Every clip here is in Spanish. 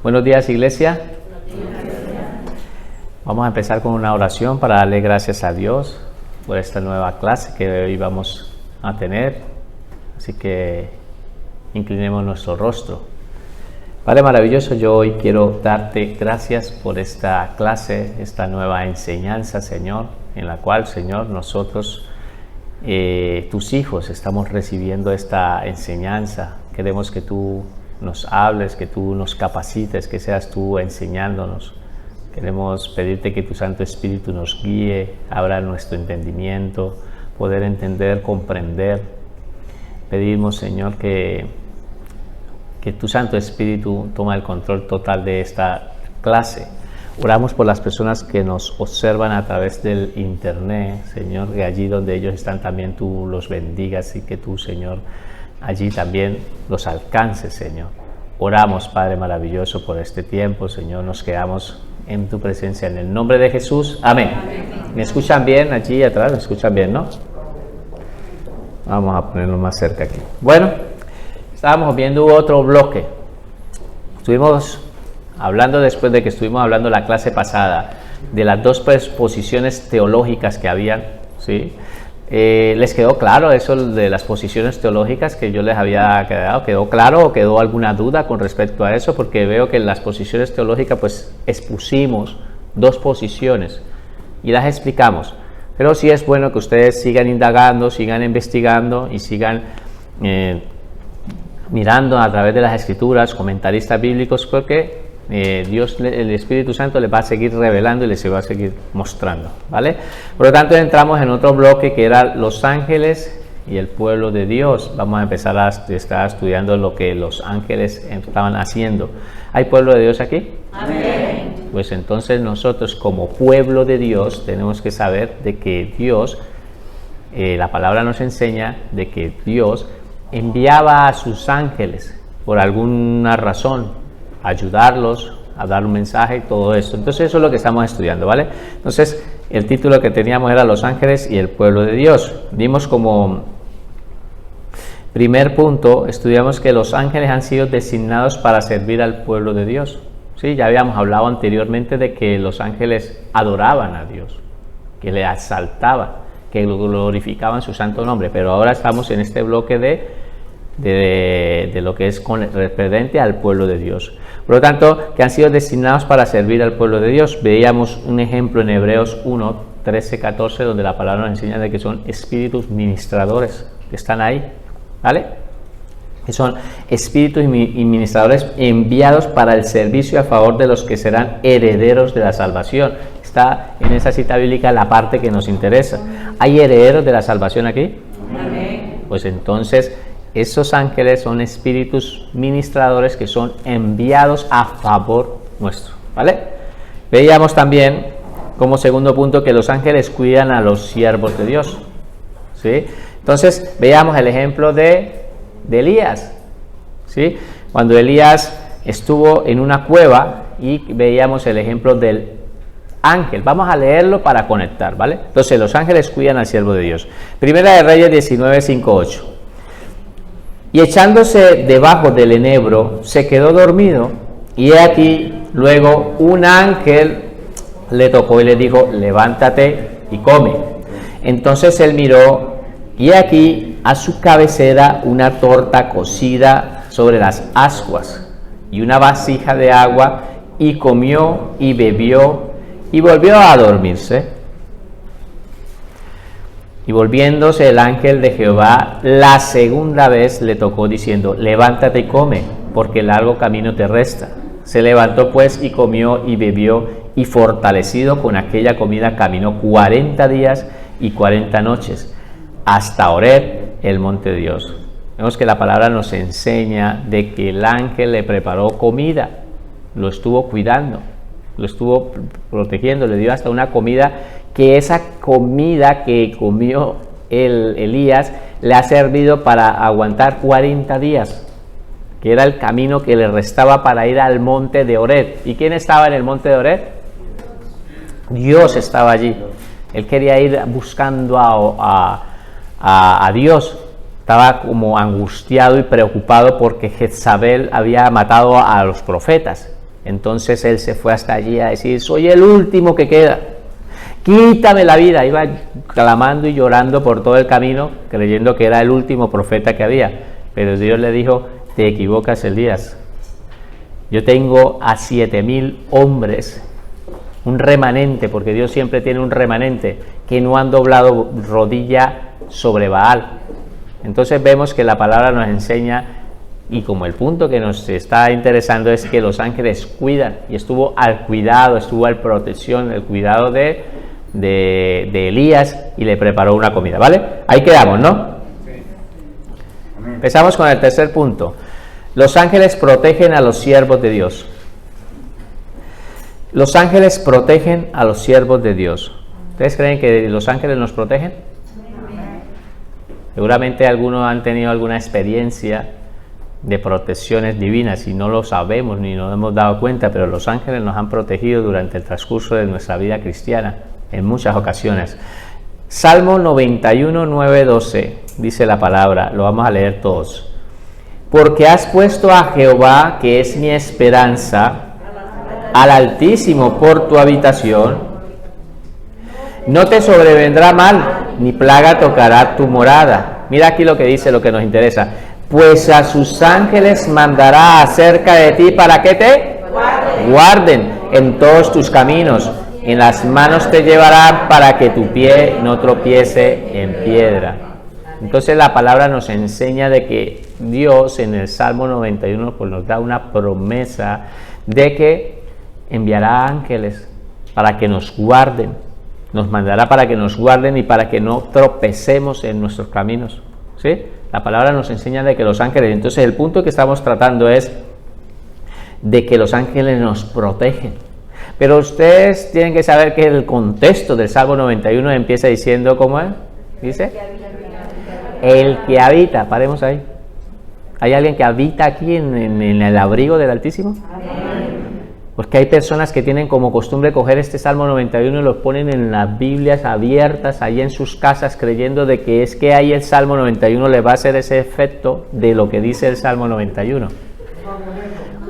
Buenos días, iglesia. Vamos a empezar con una oración para darle gracias a Dios por esta nueva clase que hoy vamos a tener. Así que inclinemos nuestro rostro. Padre maravilloso, yo hoy quiero darte gracias por esta clase, esta nueva enseñanza, Señor, en la cual, Señor, nosotros, tus hijos, estamos recibiendo esta enseñanza. Queremos que tú nos hables, que tú nos capacites, que seas tú enseñándonos. Queremos pedirte que tu Santo Espíritu nos guíe, abra nuestro entendimiento, poder entender, comprender. Pedimos, Señor, que tu Santo Espíritu tome el control total de esta clase. Oramos por las personas que nos observan a través del internet, Señor, que allí donde ellos están también tú los bendigas y que tú, Señor, allí también los alcances, Señor. Oramos, Padre maravilloso, por este tiempo, Señor, nos quedamos en tu presencia, en el nombre de Jesús. Amén. ¿Me escuchan bien allí atrás? ¿Me escuchan bien, no? Vamos a ponerlo más cerca aquí. Bueno, estábamos viendo otro bloque. Estuvimos hablando, después de que estuvimos hablando la clase pasada, de las dos posiciones teológicas que habían, ¿sí? ¿Les quedó claro eso de las posiciones teológicas que yo les había quedado? ¿Quedó claro o quedó alguna duda con respecto a eso? Porque veo que en las posiciones teológicas pues expusimos dos posiciones y las explicamos. Pero sí es bueno que ustedes sigan indagando, sigan investigando y sigan mirando a través de las escrituras, comentaristas bíblicos, porque Dios, el Espíritu Santo, les va a seguir revelando y les va a seguir mostrando, ¿vale? Por lo tanto, entramos en otro bloque que era los ángeles y el pueblo de Dios. Vamos a empezar a estar estudiando lo que los ángeles estaban haciendo. ¿Hay pueblo de Dios aquí? Amén. Pues entonces nosotros como pueblo de Dios tenemos que saber de que Dios, la palabra nos enseña de que Dios enviaba a sus ángeles por alguna razón, ayudarlos a dar un mensaje y todo eso. Entonces eso es lo que estamos estudiando, ¿vale? Entonces el título que teníamos era Los ángeles y el pueblo de Dios. Vimos como primer punto, estudiamos que los ángeles han sido designados para servir al pueblo de Dios. Sí, ya habíamos hablado anteriormente de que los ángeles adoraban a Dios, que le exaltaban, que glorificaban su santo nombre, pero ahora estamos en este bloque de lo que es referente al pueblo de Dios. Por lo tanto, que han sido designados para servir al pueblo de Dios. Veíamos un ejemplo en Hebreos 1, 13, 14, donde la palabra nos enseña de que son espíritus ministradores que están ahí, ¿vale? Que son espíritus y ministradores enviados para el servicio a favor de los que serán herederos de la salvación. Está en esa cita bíblica la parte que nos interesa. ¿Hay herederos de la salvación aquí? Amén. Pues entonces esos ángeles son espíritus ministradores que son enviados a favor nuestro, ¿vale? Veíamos también como segundo punto que los ángeles cuidan a los siervos de Dios, ¿sí? Entonces veíamos el ejemplo de Elías, ¿sí? Cuando Elías estuvo en una cueva y veíamos el ejemplo del ángel. Vamos a leerlo para conectar, ¿vale? Entonces los ángeles cuidan al siervo de Dios. Primera de Reyes 19, 5, 8. Y echándose debajo del enebro, se quedó dormido, y he aquí, luego un ángel le tocó y le dijo, levántate y come. Entonces él miró, y he aquí, a su cabecera una torta cocida sobre las ascuas, y una vasija de agua, y comió y bebió, y volvió a dormirse. Y volviéndose el ángel de Jehová la segunda vez le tocó diciendo, levántate y come, porque largo camino te resta. Se levantó pues y comió y bebió, y fortalecido con aquella comida caminó 40 días y 40 noches, hasta Horeb, el monte de Dios. Vemos que la palabra nos enseña de que el ángel le preparó comida, lo estuvo cuidando, lo estuvo protegiendo, le dio hasta una comida, que esa comida que comió Elías le ha servido para aguantar 40 días, que era el camino que le restaba para ir al monte de Horeb. ¿Y quién estaba en el monte de Horeb? Dios estaba allí. Él quería ir buscando a Dios. Estaba como angustiado y preocupado porque Jezabel había matado a los profetas. Entonces él se fue hasta allí a decir, soy el último que queda, quítame la vida. Iba clamando y llorando por todo el camino, creyendo que era el último profeta que había. Pero Dios le dijo, te equivocas, Elías. Yo tengo a 7,000 hombres, un remanente, porque Dios siempre tiene un remanente, que no han doblado rodilla sobre Baal. Entonces vemos que la palabra nos enseña, y como el punto que nos está interesando es que los ángeles cuidan, y estuvo al cuidado, estuvo al protección, el cuidado de Elías, y le preparó una comida, ¿vale? Ahí quedamos, ¿no? Empezamos con el tercer punto. Los ángeles protegen a los siervos de Dios. Los ángeles protegen a los siervos de Dios. ¿Ustedes creen que los ángeles nos protegen? Seguramente algunos han tenido alguna experiencia de protecciones divinas y no lo sabemos ni nos hemos dado cuenta, pero los ángeles nos han protegido durante el transcurso de nuestra vida cristiana en muchas ocasiones. Salmo 91, 9, 12 dice la palabra, lo vamos a leer todos. Porque has puesto a Jehová, que es mi esperanza, al Altísimo por tu habitación, no te sobrevendrá mal, ni plaga tocará tu morada. Mira aquí lo que dice, lo que nos interesa. Pues a sus ángeles mandará acerca de ti, ¿para que te guarden en todos tus caminos? En las manos te llevarán para que tu pie no tropiece en piedra. Entonces la palabra nos enseña de que Dios en el Salmo 91 pues nos da una promesa de que enviará ángeles para que nos guarden, nos mandará para que nos guarden y para que no tropecemos en nuestros caminos, ¿sí? La palabra nos enseña de que los ángeles, entonces el punto que estamos tratando es de que los ángeles nos protegen. Pero ustedes tienen que saber que el contexto del Salmo 91 empieza diciendo, ¿cómo es? Dice, el que habita, paremos ahí. ¿Hay alguien que habita aquí en el abrigo del Altísimo? Porque hay personas que tienen como costumbre coger este Salmo 91 y lo ponen en las Biblias abiertas ahí en sus casas, creyendo de que es que ahí el Salmo 91 le va a hacer ese efecto de lo que dice el Salmo 91.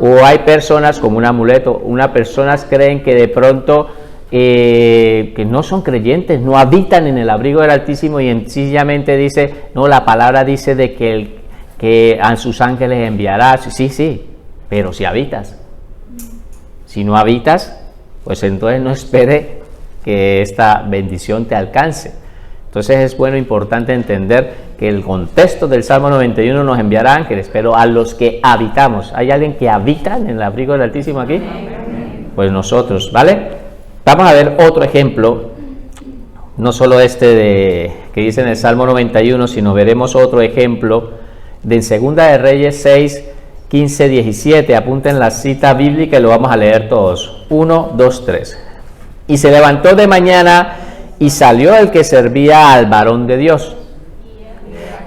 O hay personas como un amuleto, unas personas creen que de pronto que no son creyentes, no habitan en el abrigo del Altísimo y sencillamente dice, no, la palabra dice de que a sus ángeles enviará, sí, pero si habitas. Si no habitas, pues entonces no espere que esta bendición te alcance. Entonces es bueno, importante entender que el contexto del Salmo 91 nos enviará ángeles, pero a los que habitamos, ¿hay alguien que habita en el abrigo del Altísimo aquí? Pues nosotros, ¿vale? Vamos a ver otro ejemplo, no solo este que dice en el Salmo 91, sino veremos otro ejemplo de en Segunda de Reyes 6, 15, 17, apunten la cita bíblica y lo vamos a leer todos. 1, 2, 3. Y se levantó de mañana y salió el que servía al varón de Dios.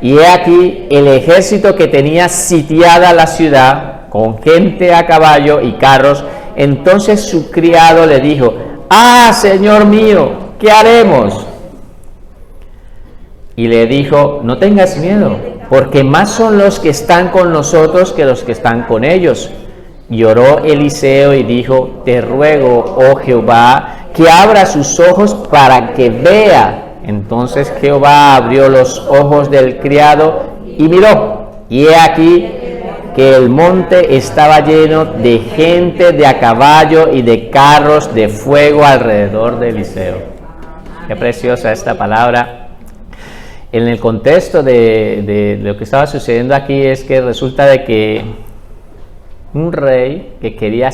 Y he aquí el ejército que tenía sitiada la ciudad, con gente a caballo y carros. Entonces su criado le dijo, ¡ah, Señor mío! ¿Qué haremos? Y le dijo, no tengas miedo, porque más son los que están con nosotros que los que están con ellos. Y oró Eliseo y dijo, te ruego, oh Jehová, que abra sus ojos para que vea. Entonces Jehová abrió los ojos del criado y miró, y he aquí que el monte estaba lleno de gente de a caballo y de carros de fuego alrededor de Eliseo. Qué preciosa esta palabra. En el contexto de lo que estaba sucediendo aquí es que resulta de que un rey que quería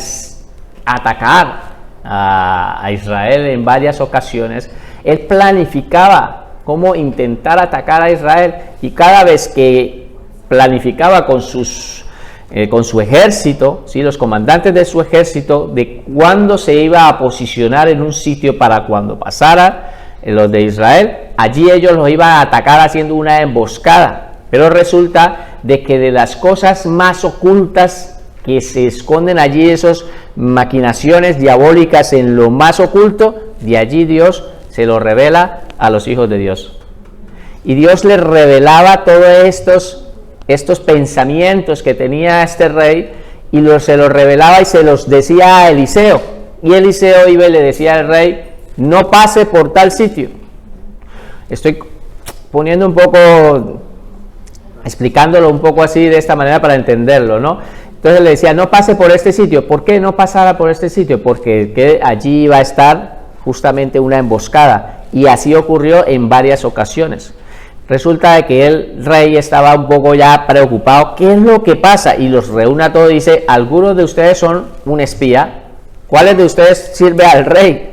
atacar a Israel en varias ocasiones, él planificaba cómo intentar atacar a Israel, y cada vez que planificaba con su ejército, ¿sí? Los comandantes de su ejército, de cuándo se iba a posicionar en un sitio para cuando pasara los de Israel, allí ellos los iban a atacar haciendo una emboscada. Pero resulta de que de las cosas más ocultas que se esconden allí, esas maquinaciones diabólicas en lo más oculto, de allí Dios se lo revela a los hijos de Dios. Y Dios les revelaba todos estos pensamientos que tenía este rey, y se los revelaba y se los decía a Eliseo. Y Eliseo iba y le decía al rey, no pase por tal sitio. Estoy poniendo un poco, explicándolo un poco así de esta manera para entenderlo, ¿no? Entonces le decía, no pase por este sitio. ¿Por qué no pasara por este sitio? Porque allí iba a estar justamente una emboscada. Y así ocurrió en varias ocasiones. Resulta de que el rey estaba un poco ya preocupado. ¿Qué es lo que pasa? Y los reúne a todos y dice, algunos de ustedes son un espía. ¿Cuáles de ustedes sirve al rey?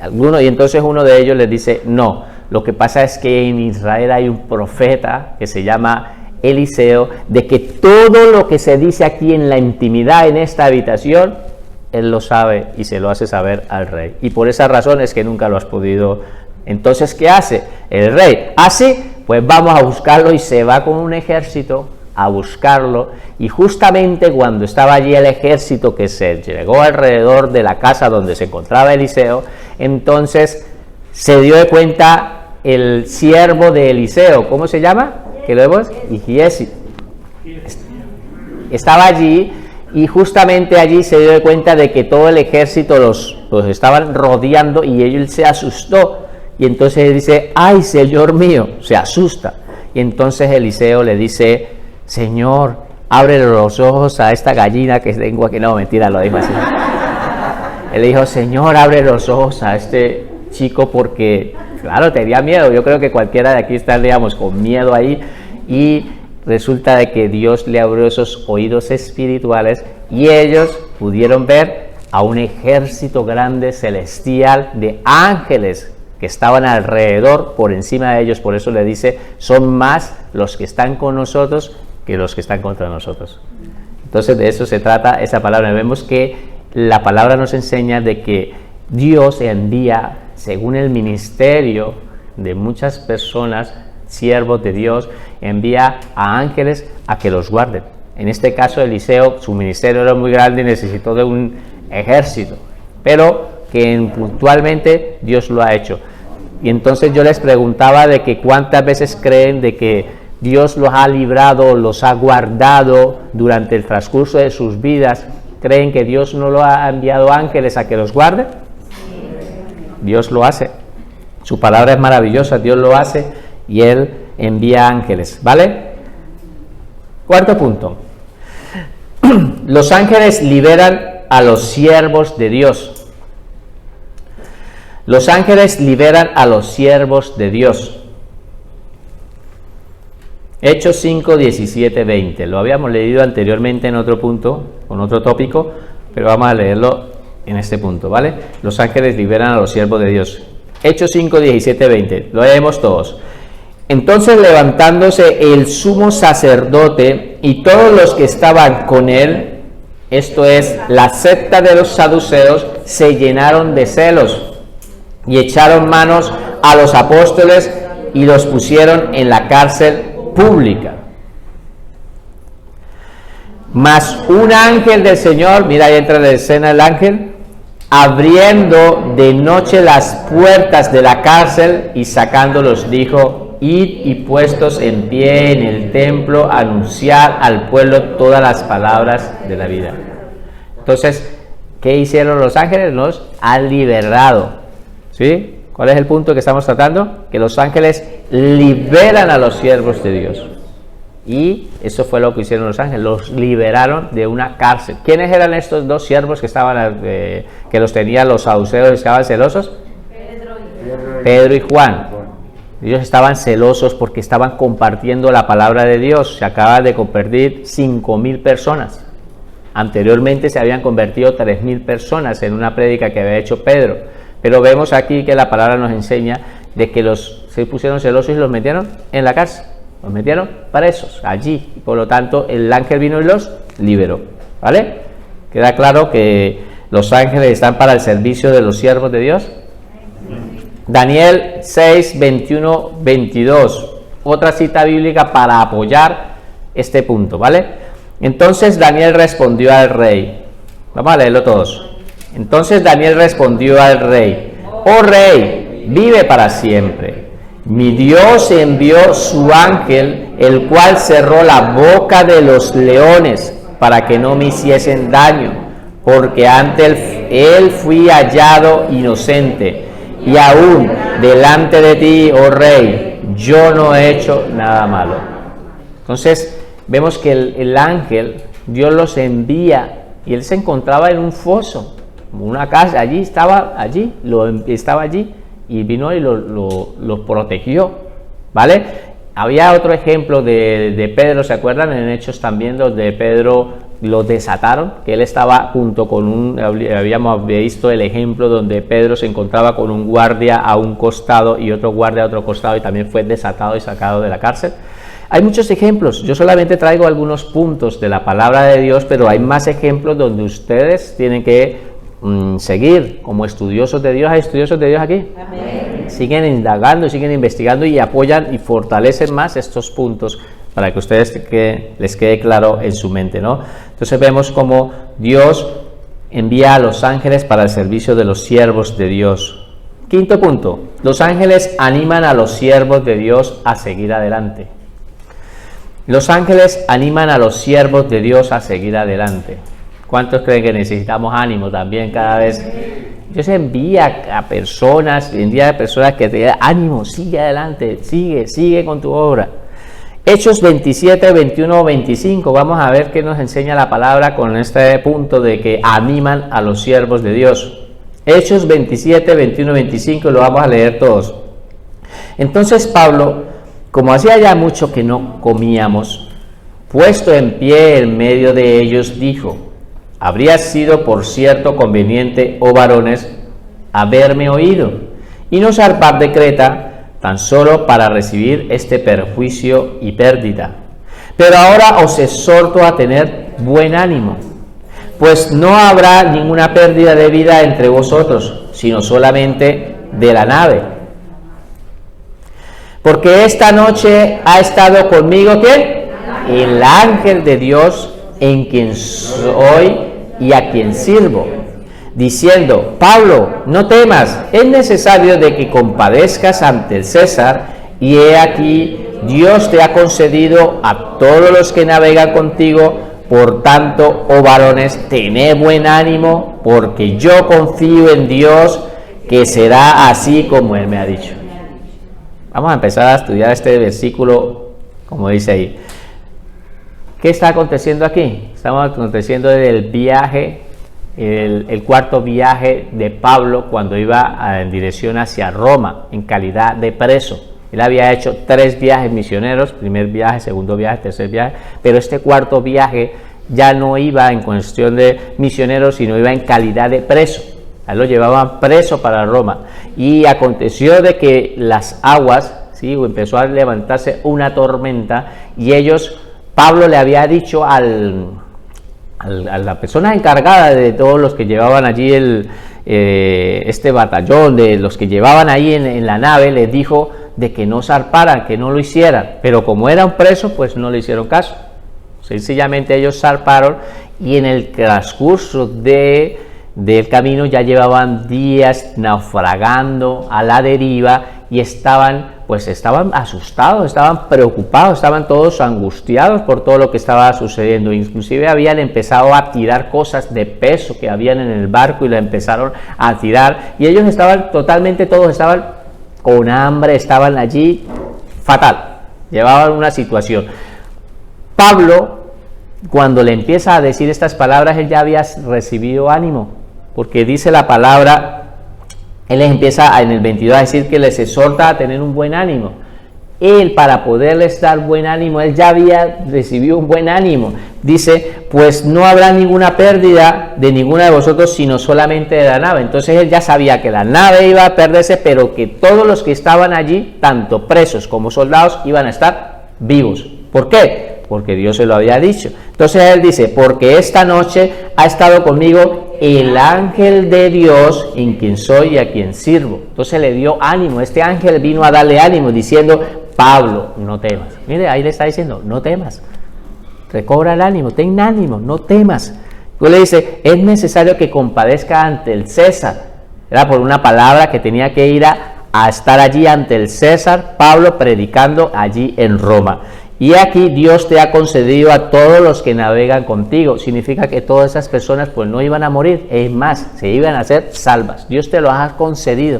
Algunos. Y entonces uno de ellos les dice, no. Lo que pasa es que en Israel hay un profeta que se llama Eliseo, de que todo lo que se dice aquí en la intimidad en esta habitación, él lo sabe y se lo hace saber al rey. Y por esa razón es que nunca lo has podido. Entonces, ¿qué hace el rey? Así, pues vamos a buscarlo, y se va con un ejército a buscarlo. Y justamente cuando estaba allí el ejército que se llegó alrededor de la casa donde se encontraba Eliseo, entonces se dio de cuenta el siervo de Eliseo. ¿Cómo se llama? Que lo vemos, y Giesi estaba allí, y justamente allí se dio cuenta de que todo el ejército los estaban rodeando, y él se asustó, y entonces él dice, ay, Señor mío, se asusta. Y entonces Eliseo le dice, Señor, abre los ojos a esta gallina que tengo aquí. No, mentira, lo dijo así. Él dijo, Señor, abre los ojos a este chico, porque claro, tenía miedo. Yo creo que cualquiera de aquí estaríamos con miedo ahí. Y resulta de que Dios le abrió esos oídos espirituales, y ellos pudieron ver a un ejército grande celestial de ángeles que estaban alrededor, por encima de ellos. Por eso le dice, son más los que están con nosotros que los que están contra nosotros. Entonces de eso se trata esa palabra. Vemos que la palabra nos enseña de que Dios envía, según el ministerio de muchas personas, siervos de Dios, envía a ángeles a que los guarden. En este caso Eliseo, su ministerio era muy grande y necesitó de un ejército, pero que puntualmente Dios lo ha hecho. Y entonces yo les preguntaba de que cuántas veces creen de que Dios los ha librado, los ha guardado durante el transcurso de sus vidas. ¿Creen que Dios no lo ha enviado ángeles a que los guarde? Dios lo hace. Su palabra es maravillosa, Dios lo hace, y Él envía ángeles, ¿vale? Cuarto punto. Los ángeles liberan a los siervos de Dios. Los ángeles liberan a los siervos de Dios. Hechos 5, 17, 20. Lo habíamos leído anteriormente en otro punto, con otro tópico, pero vamos a leerlo en este punto, ¿vale? Los ángeles liberan a los siervos de Dios. Hechos 5, 17, 20. Lo leemos todos. Entonces, levantándose el sumo sacerdote y todos los que estaban con él, esto es, la secta de los saduceos, se llenaron de celos y echaron manos a los apóstoles y los pusieron en la cárcel pública. Mas un ángel del Señor, mira, ahí entra en la escena el ángel, abriendo de noche las puertas de la cárcel y sacándolos, dijo: id y puestos en pie en el templo, anunciar al pueblo todas las palabras de la vida. Entonces, ¿qué hicieron los ángeles? Nos han liberado. ¿Sí? ¿Cuál es el punto que estamos tratando? Que los ángeles liberan a los siervos de Dios. Y eso fue lo que hicieron los ángeles, los liberaron de una cárcel. ¿Quiénes eran estos dos siervos que estaban, que los tenían los saduceos y estaban celosos? Pedro y Juan. Ellos estaban celosos porque estaban compartiendo la palabra de Dios. Se acaban de convertir 5,000 personas. Anteriormente se habían convertido 3,000 personas en una prédica que había hecho Pedro. Pero vemos aquí que la palabra nos enseña de que se pusieron celosos y los metieron en la cárcel. Los metieron presos allí. Y por lo tanto, el ángel vino y los liberó. ¿Vale? ¿Queda claro que los ángeles están para el servicio de los siervos de Dios? Daniel 6, 21, 22. Otra cita bíblica para apoyar este punto, ¿vale? Entonces Daniel respondió al rey. Vamos a leerlo todos. Entonces Daniel respondió al rey: oh rey, vive para siempre. Mi Dios envió su ángel, el cual cerró la boca de los leones para que no me hiciesen daño, porque ante él fui hallado inocente, y aún delante de ti, oh rey, yo no he hecho nada malo. Entonces vemos que el ángel, Dios los envía, y él se encontraba en un foso, una casa, estaba allí, y vino y lo protegió, ¿vale? Había otro ejemplo de Pedro, ¿se acuerdan? En Hechos también, donde Pedro lo desataron, que él estaba junto con habíamos visto el ejemplo donde Pedro se encontraba con un guardia a un costado y otro guardia a otro costado, y también fue desatado y sacado de la cárcel. Hay muchos ejemplos, yo solamente traigo algunos puntos de la palabra de Dios, pero hay más ejemplos donde ustedes tienen que seguir como estudiosos de Dios. ¿Hay estudiosos de Dios aquí? Amén. Siguen indagando, siguen investigando y apoyan y fortalecen más estos puntos para que ustedes les quede claro en su mente, ¿no? Entonces vemos cómo Dios envía a los ángeles para el servicio de los siervos de Dios. Quinto punto, los ángeles animan a los siervos de Dios a seguir adelante. Los ángeles animan a los siervos de Dios a seguir adelante. ¿Cuántos creen que necesitamos ánimo también cada vez? Dios envía a personas que te digan, ánimo, sigue adelante, sigue con tu obra. Hechos 27, 21, 25, vamos a ver qué nos enseña la palabra con este punto de que animan a los siervos de Dios. Hechos 27, 21, 25, lo vamos a leer todos. Entonces Pablo, como hacía ya mucho que no comíamos, puesto en pie en medio de ellos, dijo: habría sido por cierto conveniente, oh varones, haberme oído, y no zarpar de Creta, tan solo para recibir este perjuicio y pérdida. Pero ahora os exhorto a tener buen ánimo, pues no habrá ninguna pérdida de vida entre vosotros, sino solamente de la nave. Porque esta noche ha estado conmigo, ¿quién? El ángel de Dios, en quien soy y a quien sirvo, diciendo: Pablo, no temas, es necesario de que compadezcas ante el César, y he aquí, Dios te ha concedido a todos los que navegan contigo. Por tanto, oh varones, tened buen ánimo, porque yo confío en Dios, que será así como Él me ha dicho. Vamos a empezar a estudiar este versículo, como dice ahí. ¿Qué está aconteciendo aquí? Estamos aconteciendo del viaje, el cuarto viaje de Pablo cuando iba en dirección hacia Roma, en calidad de preso. Él había hecho 3 viajes misioneros, primer viaje, segundo viaje, tercer viaje, pero este cuarto viaje ya no iba en cuestión de misionero, sino iba en calidad de preso. A él lo llevaban preso para Roma. Y aconteció de que las aguas, ¿sí?, empezó a levantarse una tormenta, y Pablo le había dicho a la persona encargada de todos los que llevaban allí este batallón, de los que llevaban ahí en la nave, les dijo de que no zarparan, que no lo hicieran, pero como era un preso, pues no le hicieron caso. Sencillamente ellos zarparon, y en el transcurso del camino ya llevaban días naufragando a la deriva, y estaban asustados, estaban preocupados, estaban todos angustiados por todo lo que estaba sucediendo. Inclusive habían empezado a tirar cosas de peso que habían en el barco, y la empezaron a tirar, y ellos todos estaban con hambre, estaban allí fatal, llevaban una situación. Pablo, cuando le empieza a decir estas palabras, él ya había recibido ánimo, porque dice la palabra, él les empieza en el 22 a decir que les exhorta a tener un buen ánimo. Él, para poderles dar buen ánimo, él ya había recibido un buen ánimo. Dice: pues no habrá ninguna pérdida de ninguna de vosotros, sino solamente de la nave. Entonces él ya sabía que la nave iba a perderse, pero que todos los que estaban allí, tanto presos como soldados, iban a estar vivos. ¿Por qué? Porque Dios se lo había dicho. Entonces él dice: porque esta noche ha estado conmigo el ángel de Dios, en quien soy y a quien sirvo. Entonces le dio ánimo. Este ángel vino a darle ánimo, diciendo: Pablo, no temas. Mire, ahí le está diciendo: no temas, recobra el ánimo, ten ánimo, no temas. Luego le dice: es necesario que compadezca ante el César. Era por una palabra que tenía que ir a estar allí ante el César, Pablo predicando allí en Roma. y aquí Dios te ha concedido a todos los que navegan contigo. Significa que todas esas personas pues no iban a morir, es más, se iban a ser salvas. Dios te lo ha concedido.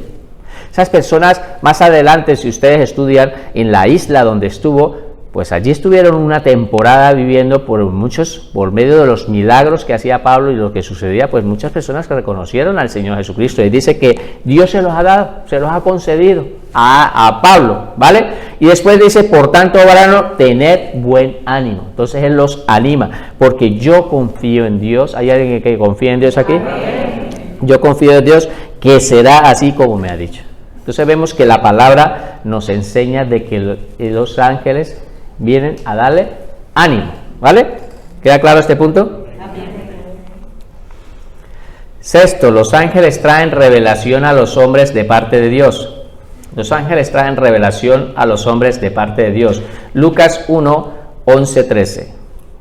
Esas personas más adelante, si ustedes estudian en la isla donde estuvo, pues allí estuvieron una temporada viviendo por medio de los milagros que hacía Pablo y lo que sucedía, pues muchas personas que reconocieron al Señor Jesucristo. Y dice que Dios se los ha dado, se los ha concedido a Pablo, ¿vale? Y después dice, por tanto, varano, tened buen ánimo. Entonces Él los anima, porque yo confío en Dios. ¿Hay alguien que confía en Dios aquí? Yo confío en Dios, que será así como me ha dicho. Entonces vemos que la palabra nos enseña de que los ángeles vienen a darle ánimo, ¿vale? ¿Queda claro este punto? Sexto, los ángeles traen revelación a los hombres de parte de Dios. Los ángeles traen revelación a los hombres de parte de Dios. Lucas 1, 11, 13.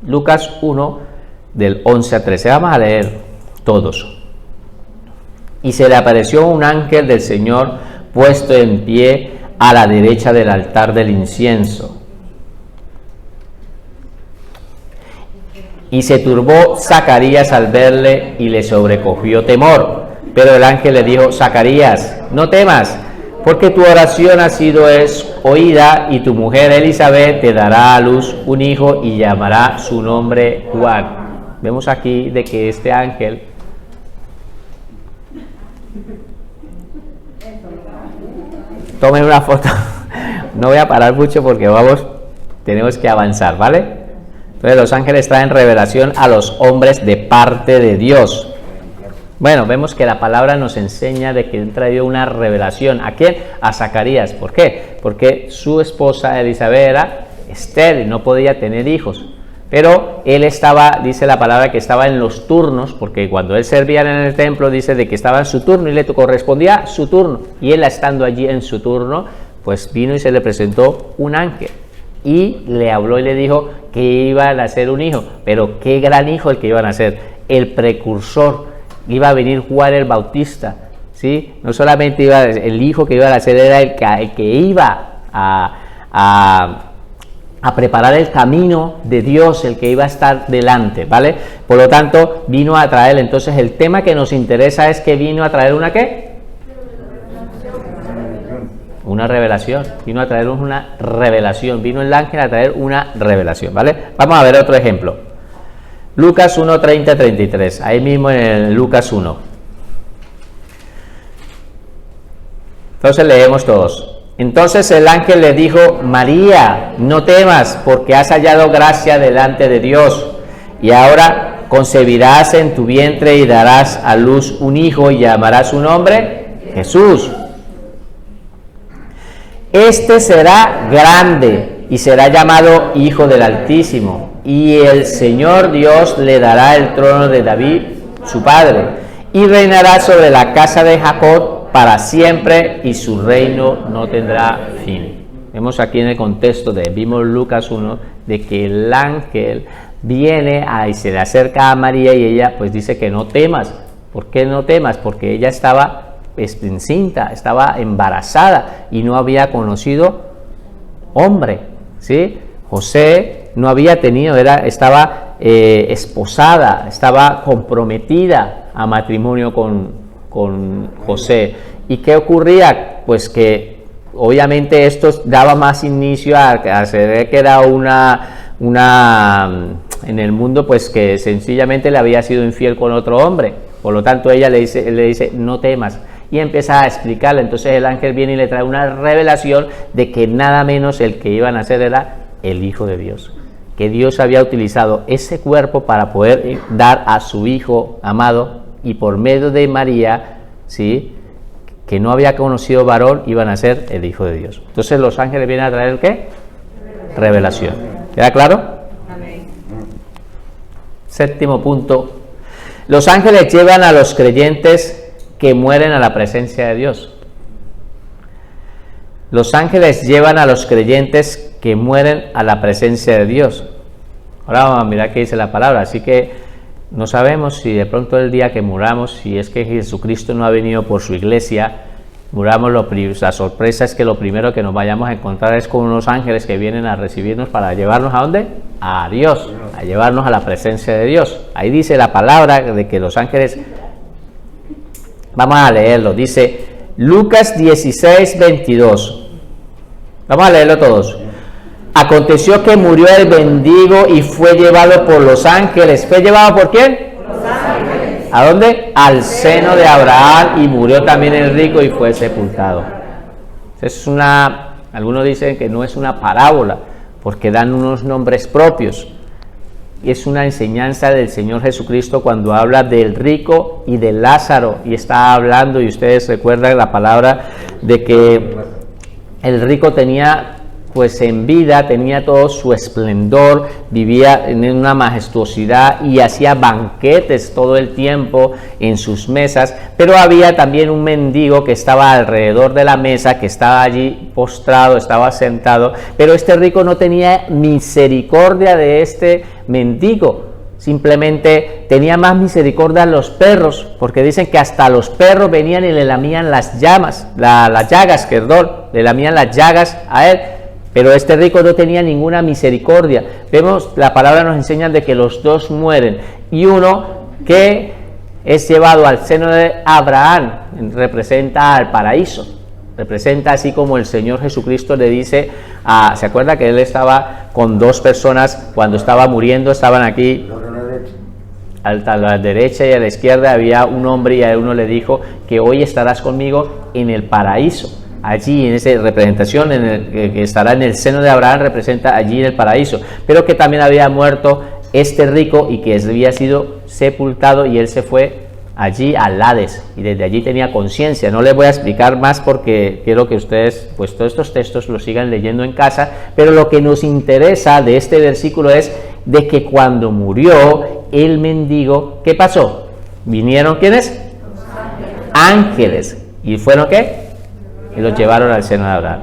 Lucas 1, del 11 a 13. Vamos a leer todos. Y se le apareció un ángel del Señor puesto en pie a la derecha del altar del incienso. Y se turbó Zacarías al verle y le sobrecogió temor. Pero el ángel le dijo, Zacarías, no temas, porque tu oración ha sido oída, y tu mujer Elizabeth te dará a luz un hijo y llamará su nombre Juan. Vemos aquí de que este ángel tomen una foto. No voy a parar mucho porque tenemos que avanzar, ¿vale? Entonces los ángeles traen revelación a los hombres de parte de Dios. Bueno, vemos que la palabra nos enseña de que Él traía una revelación. ¿A quién? A Zacarías. ¿Por qué? Porque su esposa Elizabeth era estéril, no podía tener hijos. Pero él estaba, dice la palabra, que estaba en los turnos, porque cuando él servía en el templo, dice de que estaba en su turno y le correspondía su turno. Y él, estando allí en su turno, pues vino y se le presentó un ángel. Y le habló y le dijo que iba a nacer un hijo. Pero qué gran hijo el que iba a nacer. El precursor. Iba a venir Juan el Bautista. ¿Sí? No solamente el hijo que iba a nacer era el que iba a preparar el camino de Dios, el que iba a estar delante, ¿vale? Por lo tanto, vino a traer. Entonces, el tema que nos interesa es que vino a traer una ¿qué? Una revelación. Vino a traer una revelación. Vino el ángel a traer una revelación, ¿vale? Vamos a ver otro ejemplo. Lucas 1, 30, 33. Ahí mismo en Lucas 1. Entonces leemos todos. Entonces el ángel le dijo, María, no temas, porque has hallado gracia delante de Dios, y ahora concebirás en tu vientre y darás a luz un hijo y llamarás su nombre Jesús. Este será grande y será llamado Hijo del Altísimo, y el Señor Dios le dará el trono de David, su padre, y reinará sobre la casa de Jacob para siempre, y su reino no tendrá fin. Vemos aquí en el contexto vimos Lucas 1, de que el ángel viene y se le acerca a María y ella pues dice que no temas. ¿Por qué no temas? Porque ella estaba encinta, estaba embarazada y no había conocido hombre, ¿sí? José no había tenido, estaba esposada, estaba comprometida a matrimonio con José. ¿Y qué ocurría? Pues que obviamente esto daba más inicio a saber que era una en el mundo pues que sencillamente le había sido infiel con otro hombre. Por lo tanto ella le dice no temas, y empieza a explicarle. Entonces el ángel viene y le trae una revelación de que nada menos el que iba a nacer era el Hijo de Dios, que Dios había utilizado ese cuerpo para poder dar a su Hijo amado, y por medio de María, ¿sí?, que no había conocido varón, iban a ser el Hijo de Dios. Entonces los ángeles vienen a traer ¿qué? Revelación. ¿Queda claro? Amén. Séptimo punto. Los ángeles llevan a los creyentes que mueren a la presencia de Dios. Los ángeles llevan a los creyentes que mueren a la presencia de Dios. Ahora vamos a mirar qué dice la palabra. Así que no sabemos si de pronto el día que muramos, si es que Jesucristo no ha venido por su iglesia, La sorpresa es que lo primero que nos vayamos a encontrar es con unos ángeles que vienen a recibirnos para llevarnos ¿a dónde? A Dios, a llevarnos a la presencia de Dios. Ahí dice la palabra de que los ángeles, vamos a leerlo, dice Lucas 16:22. Vamos a leerlo todos. Aconteció que murió el mendigo y fue llevado por los ángeles. ¿Fue llevado por quién? Los ángeles. ¿A dónde? Al seno de Abraham, y murió también el rico y fue sepultado. Algunos dicen que no es una parábola, porque dan unos nombres propios. Y es una enseñanza del Señor Jesucristo cuando habla del rico y de Lázaro, y está hablando, y ustedes recuerdan la palabra de que el rico tenía, pues en vida, tenía todo su esplendor, vivía en una majestuosidad y hacía banquetes todo el tiempo en sus mesas, pero había también un mendigo que estaba alrededor de la mesa, que estaba allí postrado, estaba sentado, pero este rico no tenía misericordia de este mendigo, simplemente tenía más misericordia a los perros, porque dicen que hasta los perros venían y le lamían las llagas, le lamían las llagas a él. Pero este rico no tenía ninguna misericordia. Vemos, la palabra nos enseña de que los dos mueren, y uno que es llevado al seno de Abraham representa al paraíso, representa así como el Señor Jesucristo le dice ¿se acuerda que él estaba con dos personas cuando estaba muriendo? Estaban aquí a la derecha y a la izquierda, había un hombre, y a uno le dijo que hoy estarás conmigo en el paraíso. Allí en esa representación que estará en el seno de Abraham, representa allí en el paraíso, pero que también había muerto este rico y que había sido sepultado, y él se fue allí al Hades, y desde allí tenía conciencia. No les voy a explicar más porque quiero que ustedes, pues todos estos textos los sigan leyendo en casa, pero lo que nos interesa de este versículo es de que cuando murió el mendigo, ¿qué pasó? ¿Vinieron quiénes? Ángeles. ¿Y fueron qué? Y los llevaron al seno de Abraham.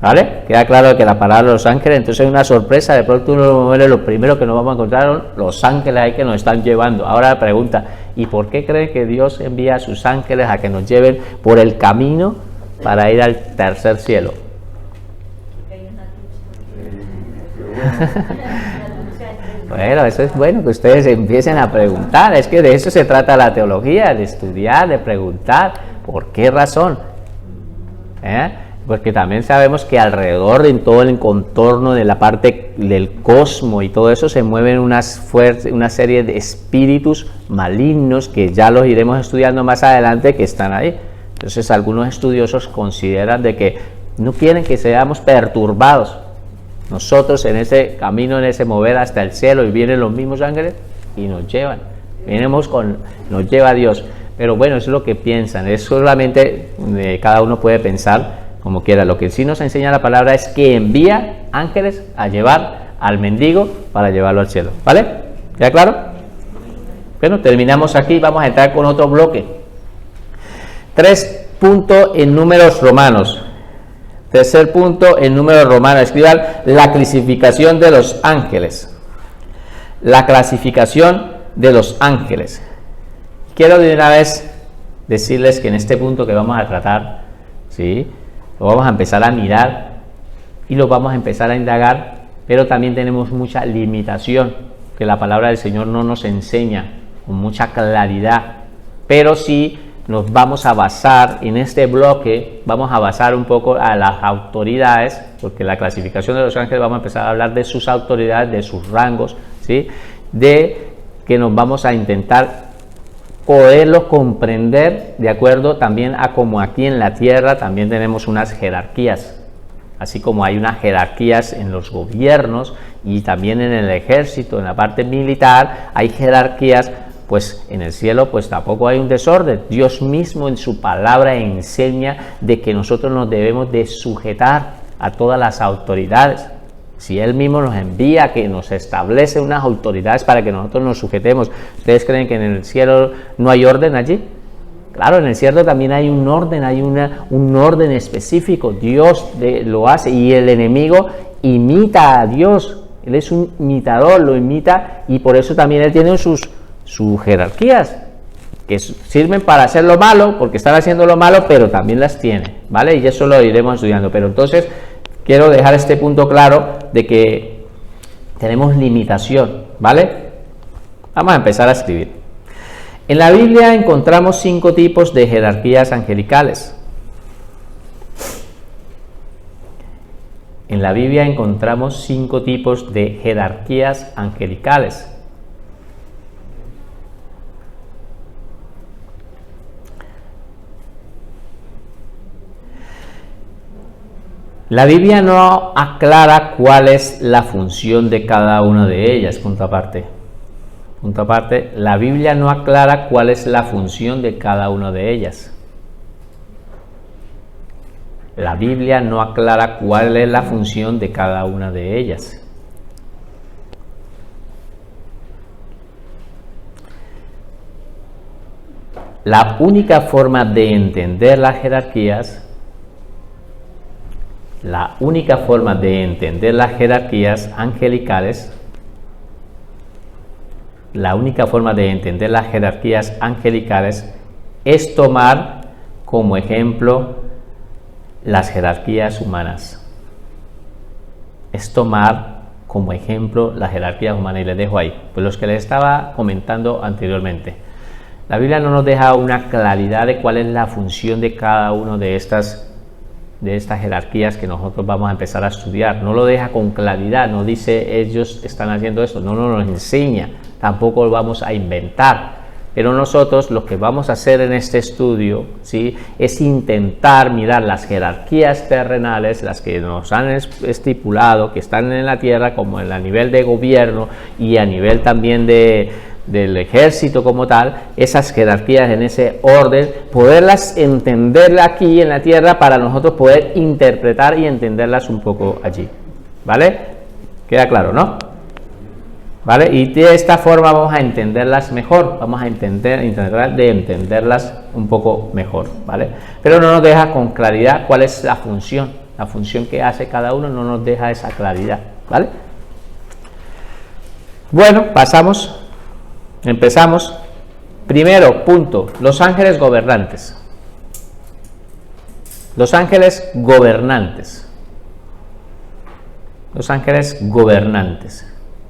¿Vale? Queda claro que la palabra de los ángeles, entonces hay una sorpresa, de pronto uno muere, lo primero que nos vamos a encontrar son los ángeles ahí que nos están llevando. Ahora la pregunta, ¿y por qué cree que Dios envía a sus ángeles a que nos lleven por el camino para ir al tercer cielo? Bueno, eso es bueno que ustedes empiecen a preguntar, es que de eso se trata la teología, de estudiar, de preguntar, ¿por qué razón? Porque también sabemos que alrededor, en todo el contorno de la parte del cosmos y todo eso, se mueven una serie de espíritus malignos que ya los iremos estudiando más adelante, que están ahí. Entonces algunos estudiosos consideran de que no quieren que seamos perturbados nosotros en ese camino, en ese mover hasta el cielo, y vienen los mismos ángeles y nos llevan, nos lleva a Dios. Pero bueno, eso es lo que piensan, es solamente cada uno puede pensar como quiera. Lo que sí nos enseña la palabra es que envía ángeles a llevar al mendigo para llevarlo al cielo. ¿Vale? ¿Queda claro? Bueno, terminamos aquí, vamos a entrar con otro bloque. 3 puntos en números romanos. Tercer punto en números romanos. Escriban la clasificación de los ángeles. La clasificación de los ángeles. Quiero de una vez decirles que en este punto que vamos a tratar, ¿sí?, lo vamos a empezar a mirar y lo vamos a empezar a indagar, pero también tenemos mucha limitación, que la palabra del Señor no nos enseña con mucha claridad, pero sí nos vamos a basar en este bloque, vamos a basar un poco a las autoridades, porque la clasificación de los ángeles vamos a empezar a hablar de sus autoridades, de sus rangos, ¿sí?, de que nos vamos a intentar poderlo comprender de acuerdo también a como aquí en la tierra también tenemos unas jerarquías, así como hay unas jerarquías en los gobiernos y también en el ejército, en la parte militar hay jerarquías, pues en el cielo pues tampoco hay un desorden. Dios mismo en su palabra enseña de que nosotros nos debemos de sujetar a todas las autoridades. Si Él mismo nos envía, que nos establece unas autoridades para que nosotros nos sujetemos, ¿ustedes creen que en el cielo no hay orden allí? Claro, en el cielo también hay un orden, hay un orden específico. Dios lo hace, y el enemigo imita a Dios. Él es un imitador, lo imita, y por eso también Él tiene sus jerarquías, que sirven para hacer lo malo, porque están haciendo lo malo, pero también las tiene, ¿vale? Y eso lo iremos estudiando. Pero entonces quiero dejar este punto claro de que tenemos limitación, ¿vale? Vamos a empezar a escribir. En la Biblia encontramos 5 tipos de jerarquías angelicales. En la Biblia encontramos 5 tipos de jerarquías angelicales. La Biblia no aclara cuál es la función de cada una de ellas, punto aparte. Punto aparte, la Biblia no aclara cuál es la función de cada una de ellas. La Biblia no aclara cuál es la función de cada una de ellas. La única forma de entender las jerarquías, angelicales, es tomar como ejemplo las jerarquías humanas. Y les dejo ahí, pues los que les estaba comentando anteriormente. La Biblia no nos deja una claridad de cuál es la función de cada una de estas jerarquías que nosotros vamos a empezar a estudiar. No lo deja con claridad, no dice ellos están haciendo esto, no nos enseña, tampoco lo vamos a inventar. Pero nosotros lo que vamos a hacer en este estudio, ¿sí?, es intentar mirar las jerarquías terrenales, las que nos han estipulado, que están en la tierra, como a nivel de gobierno y a nivel también del ejército como tal, esas jerarquías en ese orden, poderlas entender aquí en la tierra para nosotros poder interpretar y entenderlas un poco allí, ¿vale? ¿Queda claro, no? ¿Vale? Y de esta forma vamos a entenderlas mejor, vamos a intentar de entenderlas un poco mejor, ¿vale? Pero no nos deja con claridad cuál es la función que hace cada uno, no nos deja esa claridad, ¿vale? Bueno, empezamos. Primero punto, los ángeles gobernantes. Los ángeles gobernantes.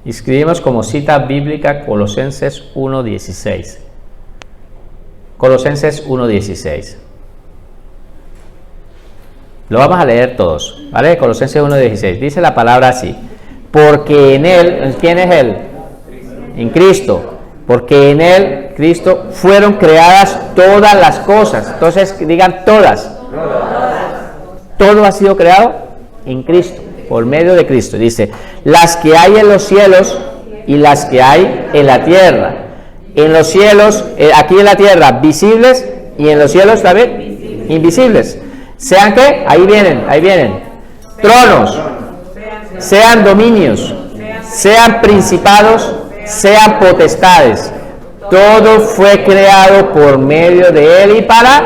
Escribimos como cita bíblica Colosenses 1:16. Colosenses 1:16. Lo vamos a leer todos, ¿vale? Colosenses 1:16. Dice la palabra así: porque en él, ¿quién es él? En Cristo. Porque en él, Cristo, fueron creadas todas las cosas. Entonces digan todas. Todo ha sido creado en Cristo, por medio de Cristo. Dice, las que hay en los cielos y las que hay en la tierra. En los cielos, aquí en la tierra, visibles, y en los cielos también invisibles. ¿Sean qué? Ahí vienen. Tronos, sean dominios, sean principados, sean potestades. Todo fue creado por medio de él y para él.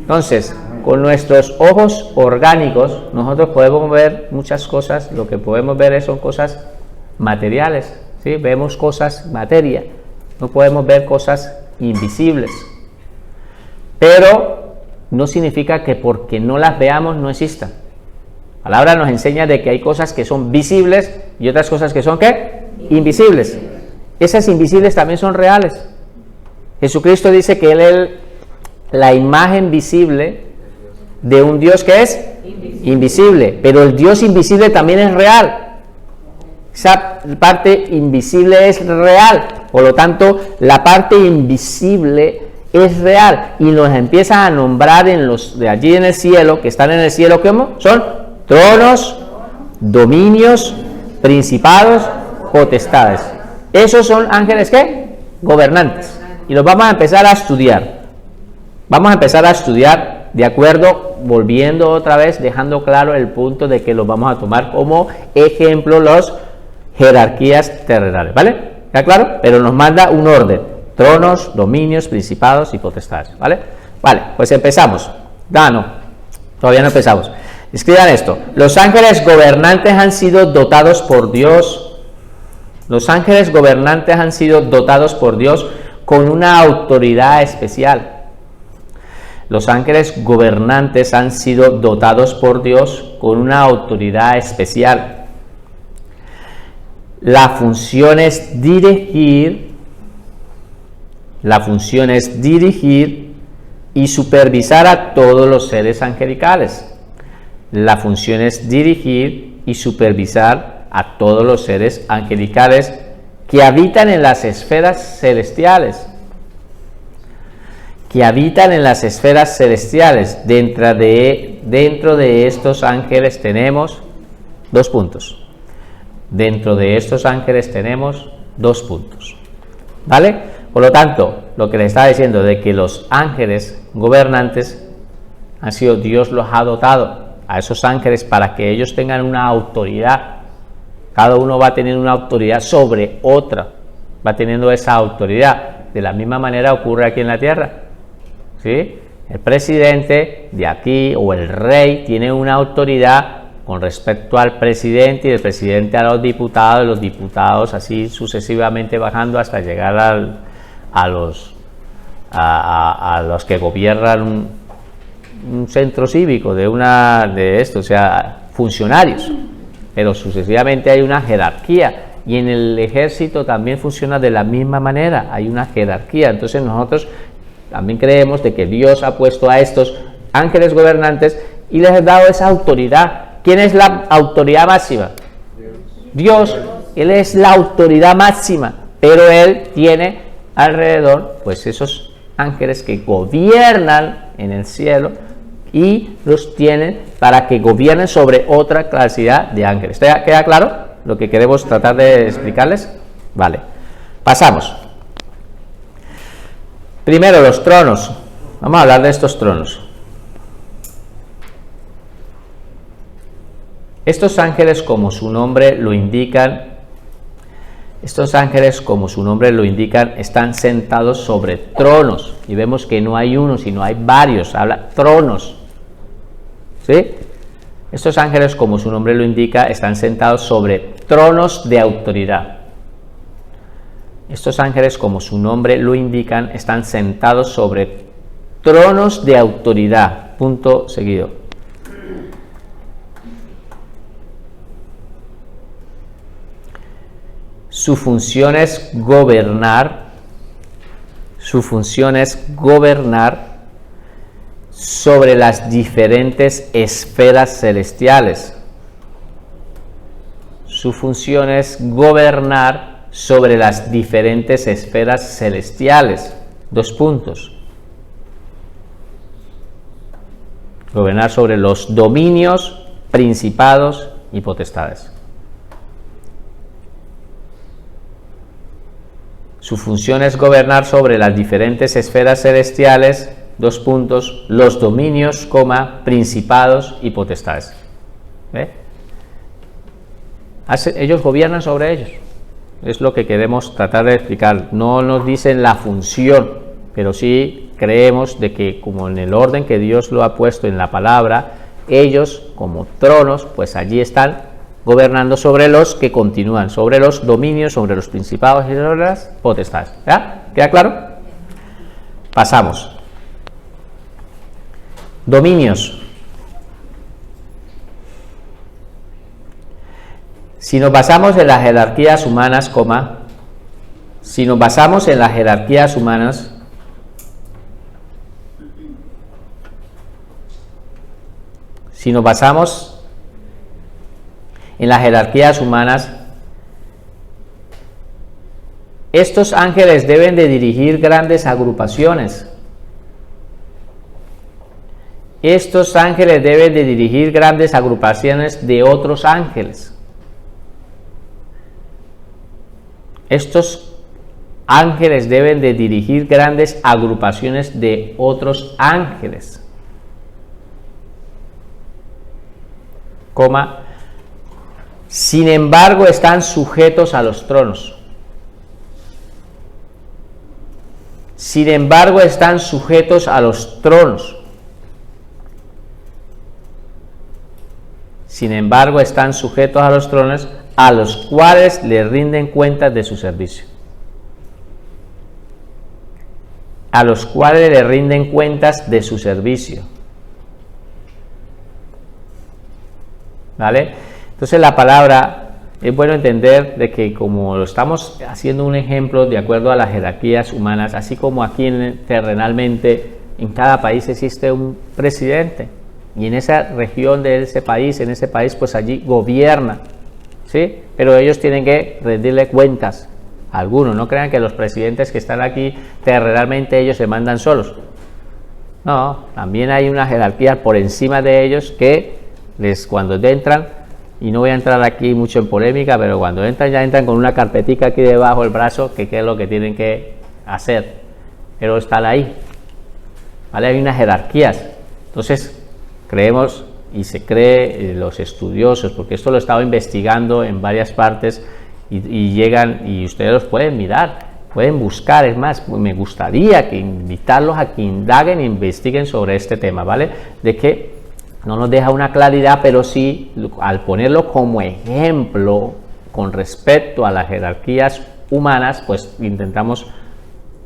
Entonces, con nuestros ojos orgánicos, nosotros podemos ver muchas cosas. Lo que podemos ver son cosas materiales, ¿sí? Vemos cosas materia, no podemos ver cosas invisibles. Pero no significa que porque no las veamos no existan. La palabra nos enseña de que hay cosas que son visibles y otras cosas que son ¿qué? Invisibles. Esas invisibles también son reales. Jesucristo dice que Él es la imagen visible de un Dios que es invisible, pero el Dios invisible también es real. Esa parte invisible es real, por lo tanto la parte invisible es real, y nos empieza a nombrar en los de allí en el cielo, que están en el cielo, ¿cómo? Son tronos, dominios, principados, potestades. Esos son ángeles ¿qué? Gobernantes, y los vamos a empezar a estudiar. Vamos a empezar a estudiar de acuerdo, volviendo otra vez, dejando claro el punto de que los vamos a tomar como ejemplo las jerarquías terrenales, ¿vale? ¿Está claro? Pero nos manda un orden: tronos, dominios, principados y potestades, ¿vale? Vale, pues empezamos. Todavía no empezamos. Escriban esto: los ángeles gobernantes han sido dotados por Dios. Los ángeles gobernantes han sido dotados por Dios con una autoridad especial. Los ángeles gobernantes han sido dotados por Dios con una autoridad especial. La función es dirigir y supervisar a todos los seres angelicales. La función es dirigir y supervisar a todos los seres angelicales que habitan en las esferas celestiales. Dentro de estos ángeles tenemos dos puntos. ¿Vale? Por lo tanto, lo que le estaba diciendo de que los ángeles gobernantes han sido, Dios los ha dotado a esos ángeles para que ellos tengan una autoridad. Cada uno va a tener una autoridad sobre otra. Va teniendo esa autoridad. De la misma manera ocurre aquí en la tierra. ¿Sí? El presidente de aquí o el rey tiene una autoridad con respecto al presidente y el presidente a los diputados así sucesivamente bajando hasta llegar a los que gobiernan un centro cívico de esto, o sea, funcionarios, pero sucesivamente hay una jerarquía y en el ejército también funciona de la misma manera, hay una jerarquía. Entonces nosotros también creemos de que Dios ha puesto a estos ángeles gobernantes y les ha dado esa autoridad. ¿Quién es la autoridad máxima? Dios. Él es la autoridad máxima, pero Él tiene alrededor pues esos ángeles que gobiernan en el cielo y los tienen para que gobiernen sobre otra clase de ángeles. ¿Queda claro lo que queremos tratar de explicarles? Vale. Pasamos. Primero, los tronos. Vamos a hablar de estos tronos. Estos ángeles, como su nombre lo indican, están sentados sobre tronos. Y vemos que no hay uno, sino hay varios. Habla tronos. ¿Sí? Estos ángeles, como su nombre lo indica, están sentados sobre tronos de autoridad. Estos ángeles, como su nombre lo indican, están sentados sobre tronos de autoridad. Punto seguido. Su función es gobernar sobre las diferentes esferas celestiales. Su función es gobernar sobre las diferentes esferas celestiales. Dos puntos. Gobernar sobre los dominios, principados y potestades. Su función es gobernar sobre las diferentes esferas celestiales, dos puntos, los dominios, principados y potestades. ¿Ve? Ellos gobiernan sobre ellos. Es lo que queremos tratar de explicar. No nos dicen la función, pero sí creemos de que como en el orden que Dios lo ha puesto en la palabra, ellos como tronos, pues allí están gobernando sobre los que continúan, sobre los dominios, sobre los principados y sobre las potestades. ¿Ya? ¿Queda claro? Pasamos. Dominios. Si nos basamos en las jerarquías humanas, estos ángeles deben de dirigir grandes agrupaciones. Estos ángeles deben de dirigir grandes agrupaciones de otros ángeles. Estos ángeles deben de dirigir grandes agrupaciones de otros ángeles. Sin embargo, están sujetos a los tronos. Sin embargo, están sujetos a los tronos. Sin embargo, están sujetos a los tronos a los cuales le rinden cuentas de su servicio. a los cuales le rinden cuentas de su servicio. ¿Vale? Entonces la palabra, es bueno entender de que como lo estamos haciendo un ejemplo de acuerdo a las jerarquías humanas, así como aquí terrenalmente en cada país existe un presidente y en esa región de ese país, pues allí gobierna, ¿sí? Pero ellos tienen que rendirle cuentas a algunos. No crean que los presidentes que están aquí terrenalmente ellos se mandan solos. No, también hay una jerarquía por encima de ellos que cuando entran, y no voy a entrar aquí mucho en polémica, pero cuando entran ya entran con una carpetica aquí debajo del brazo, que qué es lo que tienen que hacer, pero están ahí, ¿vale? Hay unas jerarquías. Entonces creemos y se cree los estudiosos, porque esto lo he estado investigando en varias partes y llegan, y ustedes los pueden mirar, pueden buscar. Es más, me gustaría que invitarlos a que indaguen e investiguen sobre este tema, ¿vale? De que no nos deja una claridad, pero sí, al ponerlo como ejemplo con respecto a las jerarquías humanas, pues intentamos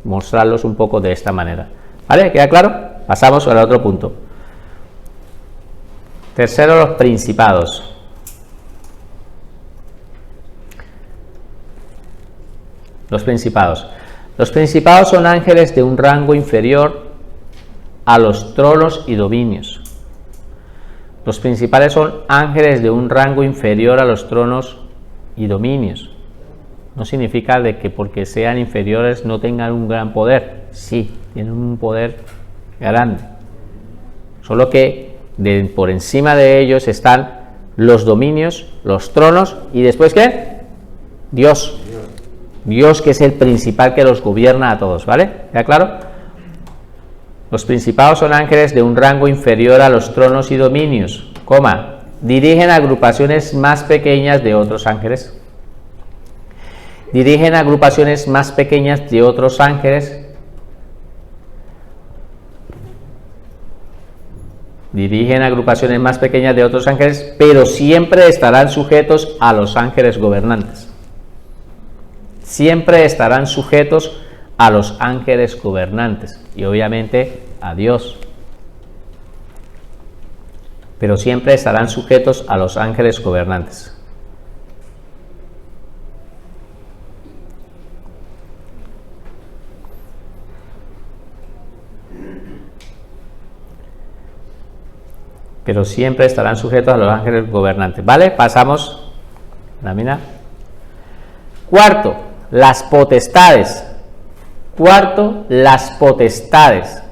mostrarlos un poco de esta manera. ¿Vale? ¿Queda claro? Pasamos al otro punto. Tercero, los principados. Los principados. Los principados son ángeles de un rango inferior a los tronos y dominios. Los principales son ángeles de un rango inferior a los tronos y dominios. No significa de que porque sean inferiores no tengan un gran poder. Sí, tienen un poder grande. Solo que por encima de ellos están los dominios, los tronos y después ¿qué? Dios. Dios, que es el principal que los gobierna a todos, ¿vale? ¿Ya claro? Los principados son ángeles de un rango inferior a los tronos y dominios, dirigen agrupaciones más pequeñas de otros ángeles. Dirigen agrupaciones más pequeñas de otros ángeles. Dirigen agrupaciones más pequeñas de otros ángeles, pero siempre estarán sujetos a los ángeles gobernantes. Siempre estarán sujetos a los ángeles gobernantes y obviamente a Dios, pero siempre estarán sujetos a los ángeles gobernantes. Pero siempre estarán sujetos a los ángeles gobernantes. ¿Vale? Pasamos lámina. Cuarto, las potestades. Cuarto, las potestades.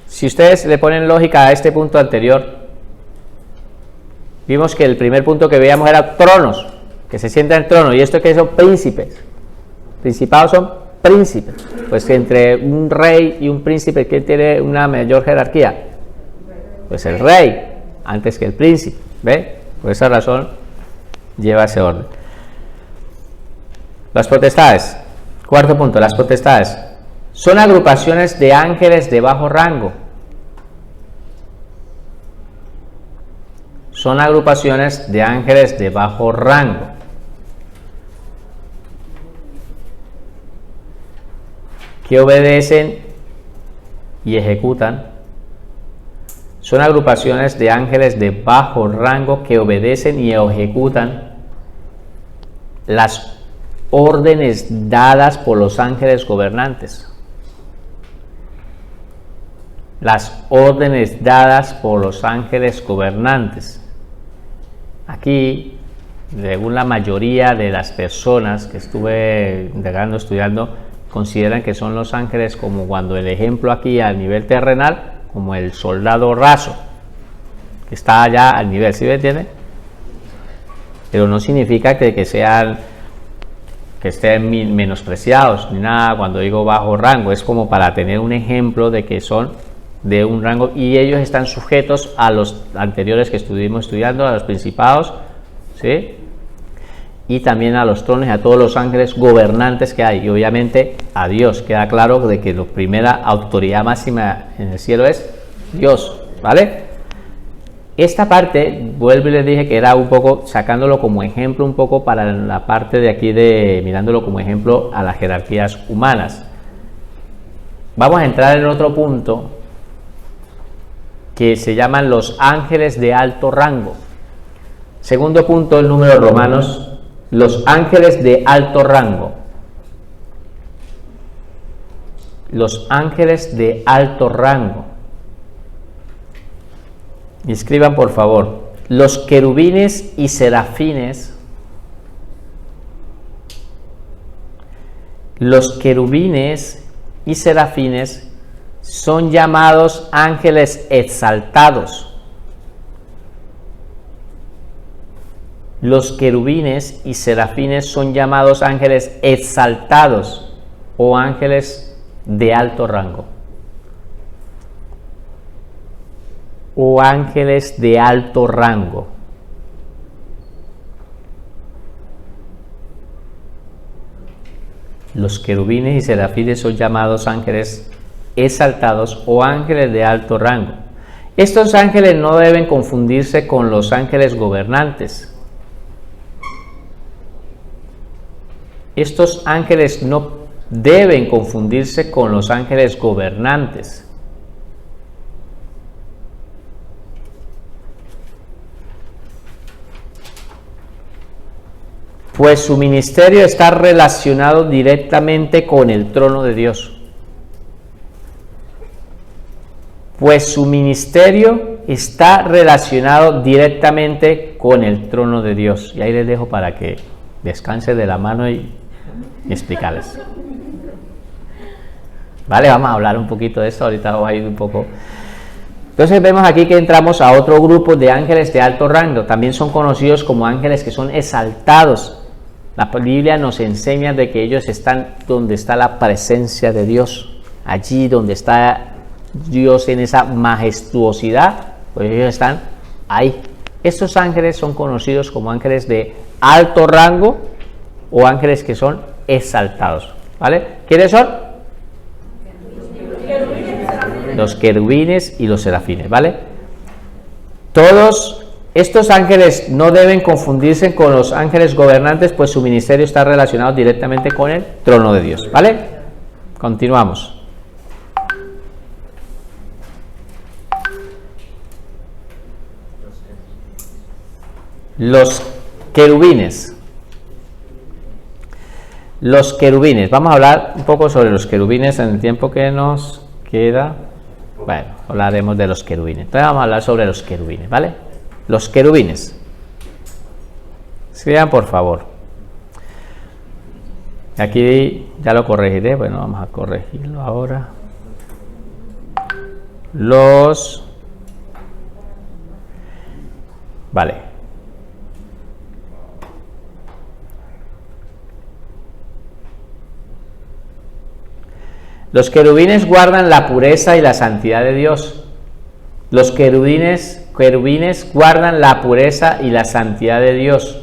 Si ustedes le ponen lógica a este punto anterior, vimos que el primer punto que veíamos era tronos, que se sientan en el trono, y esto que son príncipes. Principados son príncipes. Pues entre un rey y un príncipe, ¿quién tiene una mayor jerarquía? Pues el rey, antes que el príncipe. ¿Ve? Por esa razón lleva ese orden. Las potestades. Cuarto punto, las potestades. Son agrupaciones de ángeles de bajo rango. Son agrupaciones de ángeles de bajo rango. Que obedecen y ejecutan. Son agrupaciones de ángeles de bajo rango que obedecen y ejecutan las órdenes dadas por los ángeles gobernantes. Las órdenes dadas por los ángeles gobernantes. Aquí, según la mayoría de las personas que estuve indagando, estudiando, consideran que son los ángeles como cuando el ejemplo aquí a nivel terrenal, como el soldado raso, que está allá al nivel, ¿sí me entiende? Pero no significa que sean, que estén menospreciados ni nada. Cuando digo bajo rango es como para tener un ejemplo de que son de un rango y ellos están sujetos a los anteriores que estuvimos estudiando, a los principados, ¿sí? Y también a los tronos y a todos los ángeles gobernantes que hay, y obviamente a Dios. Queda claro de que la primera autoridad máxima en el cielo es Dios, ¿vale? Esta parte, vuelvo y les dije que era un poco sacándolo como ejemplo un poco para la parte de aquí de mirándolo como ejemplo a las jerarquías humanas. vamos a entrar en otro punto que se llaman los ángeles de alto rango. Segundo punto, el número romanos, los ángeles de alto rango. Los ángeles de alto rango. Y escriban por favor, los querubines y serafines. Los querubines y serafines son llamados ángeles exaltados. Los querubines y serafines son llamados ángeles exaltados o ángeles de alto rango. O ángeles de alto rango. Los querubines y serafines son llamados ángeles exaltados o ángeles de alto rango. Estos ángeles no deben confundirse con los ángeles gobernantes. Estos ángeles no deben confundirse con los ángeles gobernantes. Pues su ministerio está relacionado directamente con el trono de Dios. Pues su ministerio está relacionado directamente con el trono de Dios. Y ahí les dejo para que descanse de la mano y explicarles. Vale, vamos a hablar un poquito de esto, ahorita vamos a ir un poco. Entonces vemos aquí que entramos a otro grupo de ángeles de alto rango, también son conocidos como ángeles que son exaltados. La Biblia nos enseña de que ellos están donde está la presencia de Dios, allí donde está Dios en esa majestuosidad, pues ellos están ahí. Estos ángeles son conocidos como ángeles de alto rango o ángeles que son exaltados, ¿vale? ¿Quiénes son? Los querubines y los serafines, ¿vale? Todos estos ángeles no deben confundirse con los ángeles gobernantes, pues su ministerio está relacionado directamente con el trono de Dios, ¿vale? Continuamos. Los querubines. Los querubines. Vamos a hablar un poco sobre los querubines en el tiempo que nos queda. Bueno, hablaremos de los querubines. Entonces vamos a hablar sobre los querubines, ¿vale? Los querubines. Escriban por favor. Aquí ya lo corregiré. Bueno, vamos a corregirlo ahora. Vale. Los querubines guardan la pureza y la santidad de Dios. Los querubines guardan la pureza y la santidad de Dios.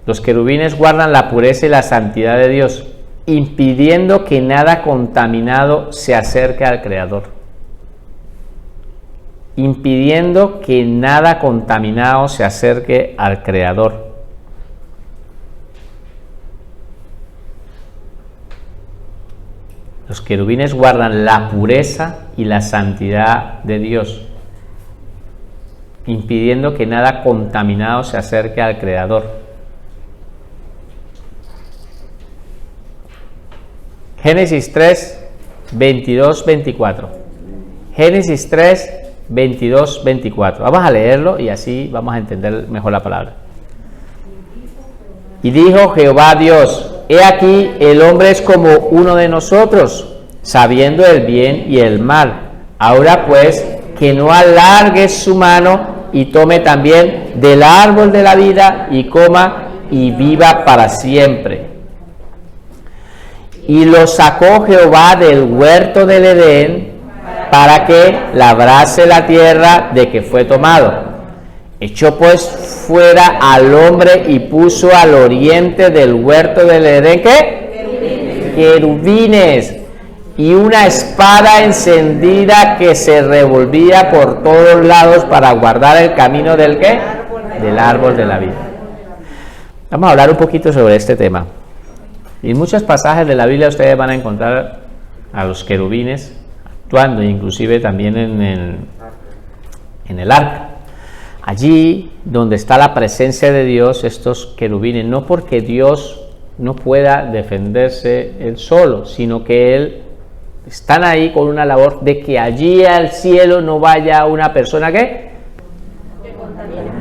Los querubines guardan la pureza y la santidad de Dios, impidiendo que nada contaminado se acerque al Creador. Impidiendo que nada contaminado se acerque al Creador. Los querubines guardan la pureza y la santidad de Dios, impidiendo que nada contaminado se acerque al Creador. Génesis 3, 22, 24. Génesis 3, 22, 24. Vamos a leerlo y así vamos a entender mejor la palabra. Y dijo Jehová Dios: he aquí, el hombre es como uno de nosotros, sabiendo el bien y el mal. Ahora pues, que no alargue su mano y tome también del árbol de la vida y coma y viva para siempre. Y lo sacó Jehová del huerto del Edén para que labrase la tierra de que fue tomado. Echó pues fuera al hombre y puso al oriente del huerto del Edén, ¿qué? Querubines y una espada encendida que se revolvía por todos lados para guardar el camino del ¿qué? Del árbol de la vida. Vamos a hablar un poquito sobre este tema. En muchos pasajes de la Biblia ustedes van a encontrar a los querubines actuando, inclusive también en el arca. Allí donde está la presencia de Dios, estos querubines, no porque Dios no pueda defenderse él solo, sino que él están ahí con una labor de que allí al cielo no vaya una persona que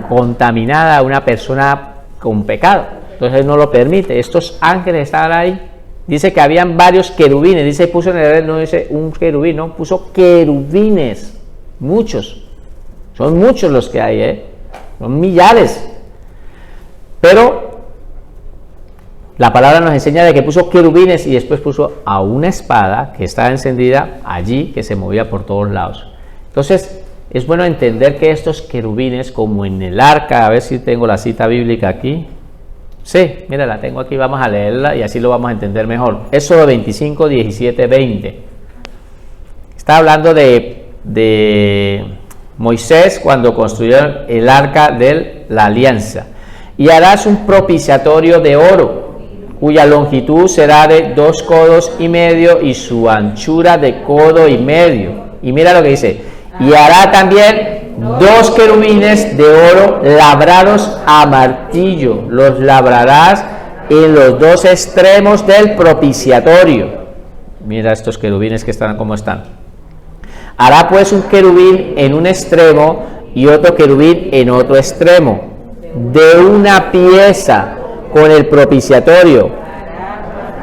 contaminada, una persona con pecado. Entonces él no lo permite. Estos ángeles estaban ahí. Dice que habían varios querubines. Dice, puso en el, no dice un querubín, no, puso querubines. Muchos. Son muchos los que hay, son millares. Pero la palabra nos enseña de que puso querubines y después puso a una espada que estaba encendida allí, que se movía por todos lados. Entonces es bueno entender que estos querubines, como en el arca, a ver si tengo la cita bíblica aquí. Sí, mira, la tengo aquí, vamos a leerla y así lo vamos a entender mejor. Éxodo 25, 17, 20. Está hablando de Moisés cuando construyeron el arca de la alianza. Y harás un propiciatorio de oro, cuya longitud será de 2 codos y medio y su anchura de codo y medio. Y mira lo que dice, y hará también 2 querubines de oro labrados a martillo, los labrarás en los 2 extremos del propiciatorio. Mira estos querubines que están como están. Hará pues un querubín en un extremo y otro querubín en otro extremo, de una pieza con el propiciatorio.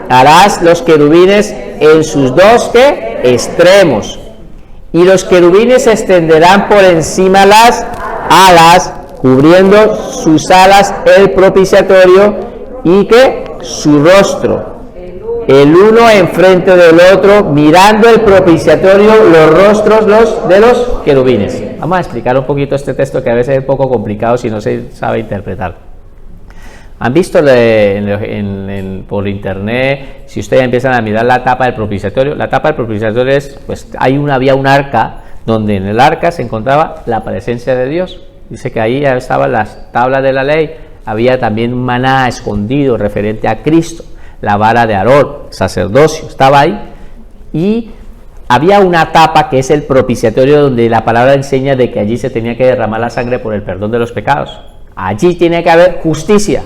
Harás los querubines en sus 2 extremos. Y los querubines se extenderán por encima las alas, cubriendo sus alas el propiciatorio y que su rostro, el uno enfrente del otro, mirando el propiciatorio, los rostros de los querubines. Vamos a explicar un poquito este texto que a veces es un poco complicado si no se sabe interpretar. ¿Han visto por internet, si ustedes empiezan a mirar la tapa del propiciatorio? La tapa del propiciatorio es, pues había un arca, donde en el arca se encontraba la presencia de Dios. Dice que ahí estaban las tablas de la ley, había también un maná escondido referente a Cristo, la vara de Aarón, sacerdocio, estaba ahí. Y había una tapa que es el propiciatorio, donde la palabra enseña de que allí se tenía que derramar la sangre por el perdón de los pecados. Allí tiene que haber justicia.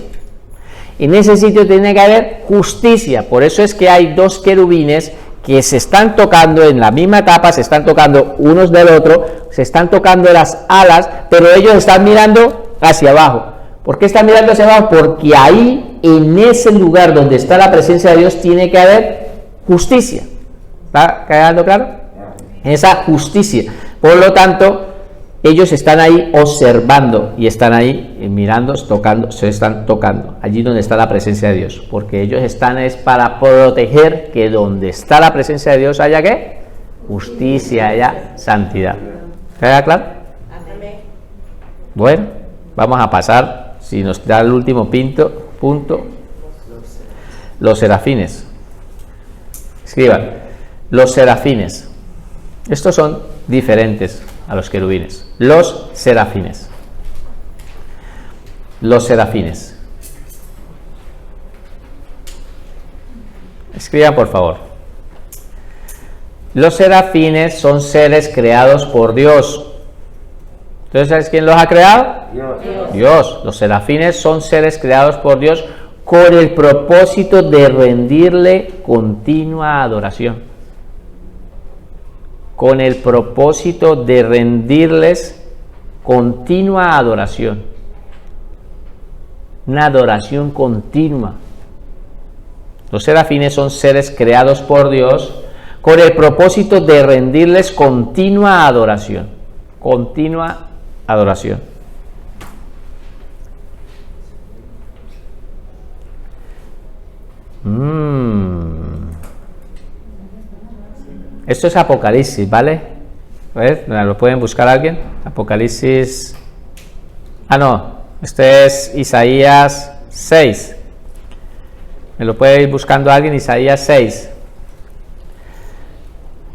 En ese sitio tiene que haber justicia. Por eso es que hay 2 querubines que se están tocando en la misma etapa, se están tocando unos del otro, se están tocando las alas, pero ellos están mirando hacia abajo. ¿Por qué están mirando hacia abajo? Porque ahí, en ese lugar donde está la presencia de Dios, tiene que haber justicia. ¿Está quedando claro? Esa justicia. Por lo tanto, ellos están ahí observando y están ahí mirando, tocando, se están tocando, allí donde está la presencia de Dios, porque ellos están es para proteger que donde está la presencia de Dios haya ¿qué? Justicia, haya santidad. ¿Queda claro? Bueno, vamos a pasar, si nos da el último punto, los serafines. Escriban, los serafines. Estos son diferentes a los querubines. Los serafines. Los serafines. Escriban, por favor. Los serafines son seres creados por Dios. ¿Entonces sabes quién los ha creado? Dios. Los serafines son seres creados por Dios con el propósito de rendirle continua adoración. Con el propósito de rendirles continua adoración. Una adoración continua. Los serafines son seres creados por Dios con el propósito de rendirles continua adoración. Continua adoración. Esto es Apocalipsis, ¿vale? A ver, ¿lo pueden buscar alguien? Apocalipsis. No, este es Isaías 6. ¿Me lo puede ir buscando alguien? Isaías 6.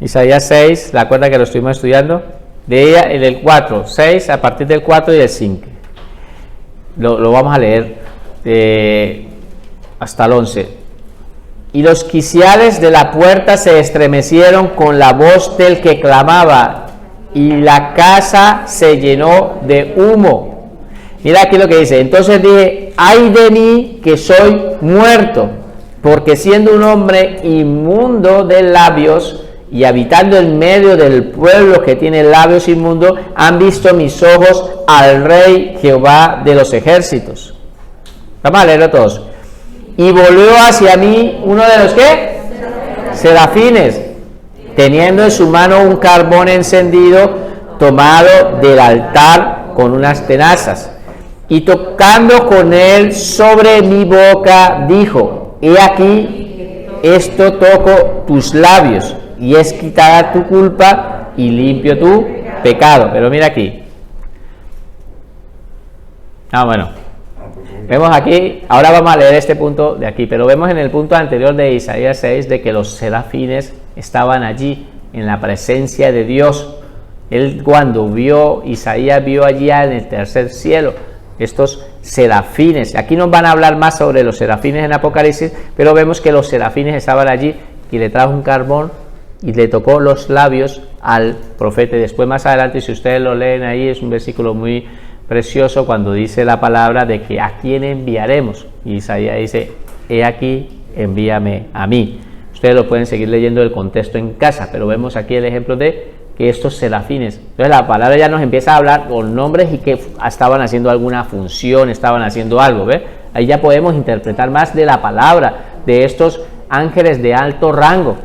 Isaías 6, ¿la acuerda que lo estuvimos estudiando? De ella, el 4, 6, a partir del 4 y del 5. Lo vamos a leer. hasta el 11. Y los quiciales de la puerta se estremecieron con la voz del que clamaba, y la casa se llenó de humo. Mira aquí lo que dice: entonces dije, ay de mí que soy muerto, porque siendo un hombre inmundo de labios y habitando en medio del pueblo que tiene labios inmundos, han visto mis ojos al Rey Jehová de los ejércitos. Vamos a leerlo todos. Y volvió hacia mí uno de los ¿qué? Serafines, teniendo en su mano un carbón encendido tomado del altar con unas tenazas, y tocando con él sobre mi boca, dijo: he aquí, esto toco tus labios, y es quitada tu culpa y limpio tu pecado. Pero mira aquí. Bueno, vemos aquí, ahora vamos a leer este punto de aquí, pero vemos en el punto anterior de Isaías 6 de que los serafines estaban allí en la presencia de Dios. Él, cuando Isaías vio allí en el tercer cielo estos serafines. Aquí nos van a hablar más sobre los serafines en Apocalipsis, pero vemos que los serafines estaban allí y le trajo un carbón y le tocó los labios al profeta. Y después, más adelante, si ustedes lo leen ahí, es un versículo muy precioso cuando dice la palabra de que a quién enviaremos. Y Isaías dice: he aquí, envíame a mí. Ustedes lo pueden seguir leyendo el contexto en casa, pero vemos aquí el ejemplo de que estos serafines, entonces la palabra ya nos empieza a hablar con nombres y que estaban haciendo alguna función, estaban haciendo algo, ¿ves? Ahí ya podemos interpretar más de la palabra de estos ángeles de alto rango,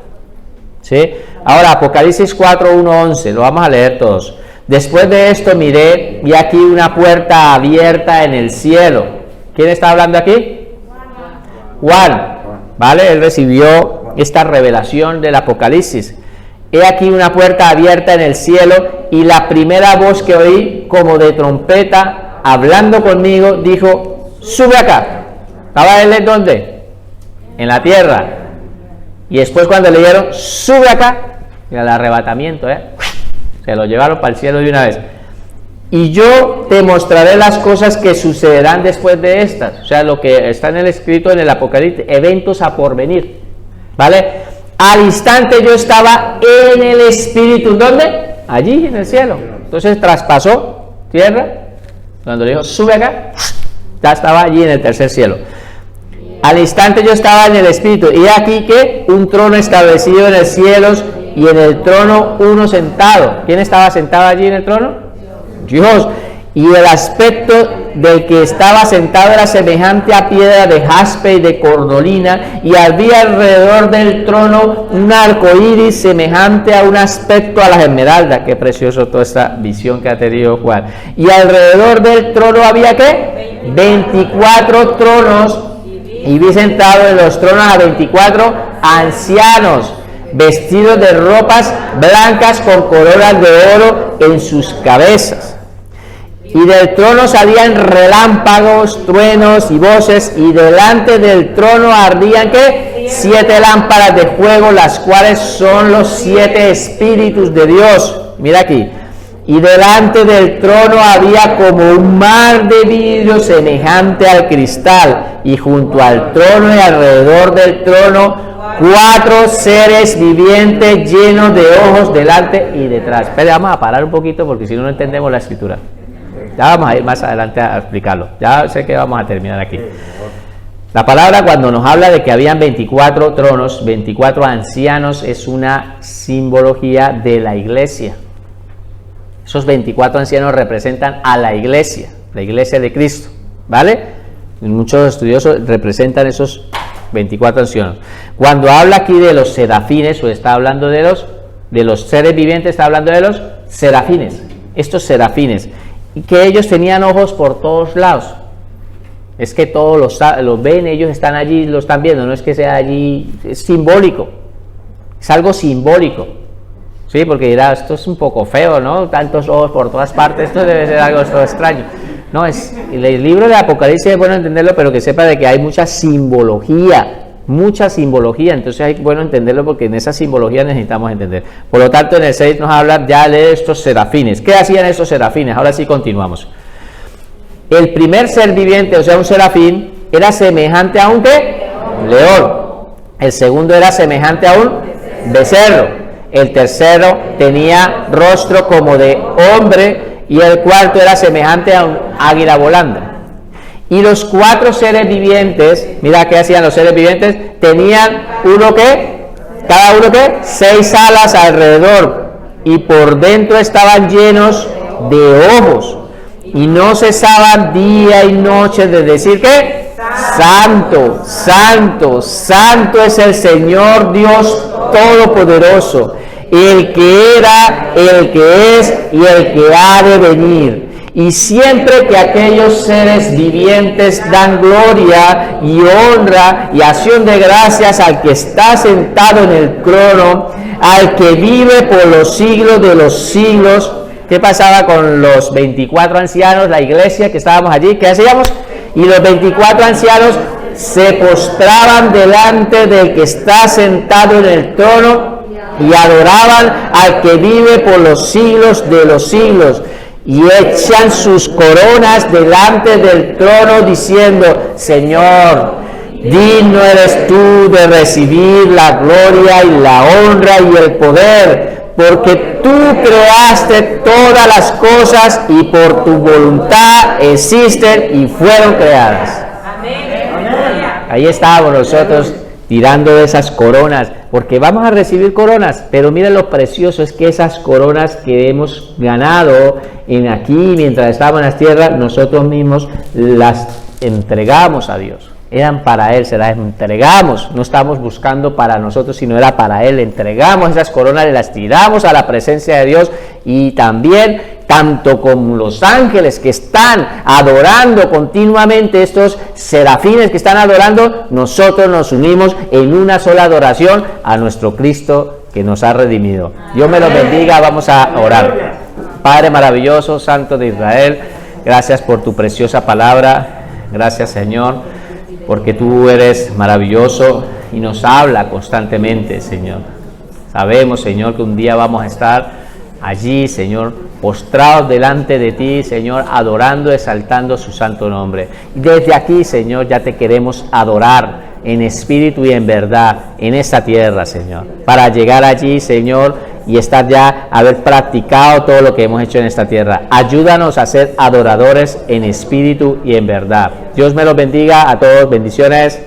¿sí? Ahora, Apocalipsis 4, 1, 11, lo vamos a leer todos. Después de esto miré, y aquí una puerta abierta en el cielo. ¿Quién está hablando aquí? Juan, ¿vale? Él recibió esta revelación del Apocalipsis. He aquí una puerta abierta en el cielo, y la primera voz que oí como de trompeta hablando conmigo dijo: sube acá. ¿Estaba él en dónde? En la tierra. Y después, cuando le dijeron sube acá, mira el arrebatamiento, se lo llevaron para el cielo de una vez. Y yo te mostraré las cosas que sucederán después de estas. O sea, lo que está en el escrito en el Apocalipsis, eventos a porvenir, ¿vale? Al instante yo estaba en el Espíritu. ¿Dónde? Allí en el cielo. Entonces traspasó tierra. Cuando le dijo sube acá, ya estaba allí en el tercer cielo. Al instante yo estaba en el Espíritu, y aquí que un trono establecido en el cielo, y en el trono uno sentado. ¿Quién estaba sentado allí en el trono? Dios. Y el aspecto del que estaba sentado era semejante a piedra de jaspe y de cordolina, y había alrededor del trono un arco iris semejante a un aspecto a las esmeraldas. Qué precioso toda esta visión que ha tenido Juan. Y alrededor del trono había ¿qué? 24 tronos, y vi sentado en los tronos a 24 ancianos, vestidos de ropas blancas con coronas de oro en sus cabezas. Y del trono salían relámpagos, truenos y voces, y delante del trono ardían ¿qué? 7 lámparas de fuego, las cuales son los 7 espíritus de Dios. Mira aquí. Y delante del trono había como un mar de vidrio semejante al cristal, y junto al trono y alrededor del trono 4 seres vivientes llenos de ojos delante y detrás. Espera, vamos a parar un poquito porque si no, no entendemos la escritura. Ya vamos a ir más adelante a explicarlo. Ya sé que vamos a terminar aquí. La palabra, cuando nos habla de que habían 24 tronos, 24 ancianos, es una simbología de la iglesia. Esos 24 ancianos representan a la iglesia de Cristo, ¿vale? Muchos estudiosos representan esos 24 ancianos. Cuando habla aquí de los serafines, o está hablando de los seres vivientes, está hablando de los serafines. Estos serafines, y que ellos tenían ojos por todos lados. Es que todos los ven, ellos están allí, lo están viendo, no es que sea allí, es simbólico, es algo simbólico, ¿sí? Porque dirá, esto es un poco feo, ¿no? Tantos ojos por todas partes, esto debe ser algo extraño. No, el libro de Apocalipsis es bueno entenderlo, pero que sepa de que hay mucha simbología, entonces hay bueno entenderlo porque en esa simbología necesitamos entender. Por lo tanto, en el 6 nos habla ya de estos serafines. ¿Qué hacían estos serafines? Ahora sí continuamos. El primer ser viviente, o sea, un serafín, era semejante a un ¿qué? León. El segundo era semejante a un becerro. El tercero tenía rostro como de hombre y el cuarto era semejante a un águila volando. Y los 4 seres vivientes, mira qué hacían los seres vivientes, tenían cada uno 6 alas alrededor y por dentro estaban llenos de ojos y no cesaban día y noche de decir que santo, santo, santo es el Señor Dios Todopoderoso, el que era, el que es y el que ha de venir. Y siempre que aquellos seres vivientes dan gloria y honra y acción de gracias al que está sentado en el trono, al que vive por los siglos de los siglos. ¿Qué pasaba con los 24 ancianos, la iglesia que estábamos allí? ¿Qué hacíamos? Y los 24 ancianos se postraban delante del que está sentado en el trono y adoraban al que vive por los siglos de los siglos. Y echan sus coronas delante del trono diciendo: Señor, digno eres tú de recibir la gloria y la honra y el poder, porque tú creaste todas las cosas y por tu voluntad existen y fueron creadas. Ahí estábamos nosotros tirando de esas coronas, porque vamos a recibir coronas, pero miren lo precioso es que esas coronas que hemos ganado aquí mientras estábamos en las tierras, nosotros mismos las entregamos a Dios. Eran para Él, se las entregamos, no estamos buscando para nosotros, sino era para Él. Le entregamos esas coronas, las tiramos a la presencia de Dios, y también, tanto como los ángeles que están adorando continuamente, estos serafines que están adorando, nosotros nos unimos en una sola adoración a nuestro Cristo que nos ha redimido. Dios me los bendiga, vamos a orar. Padre maravilloso, Santo de Israel, gracias por tu preciosa palabra, gracias Señor, porque tú eres maravilloso y nos habla constantemente, Señor. Sabemos, Señor, que un día vamos a estar allí, Señor, postrados delante de ti, Señor, adorando, exaltando su santo nombre. Y desde aquí, Señor, ya te queremos adorar en espíritu y en verdad en esta tierra, Señor, para llegar allí, Señor, y estar ya, haber practicado todo lo que hemos hecho en esta tierra. Ayúdanos a ser adoradores en espíritu y en verdad. Dios me los bendiga a todos. Bendiciones.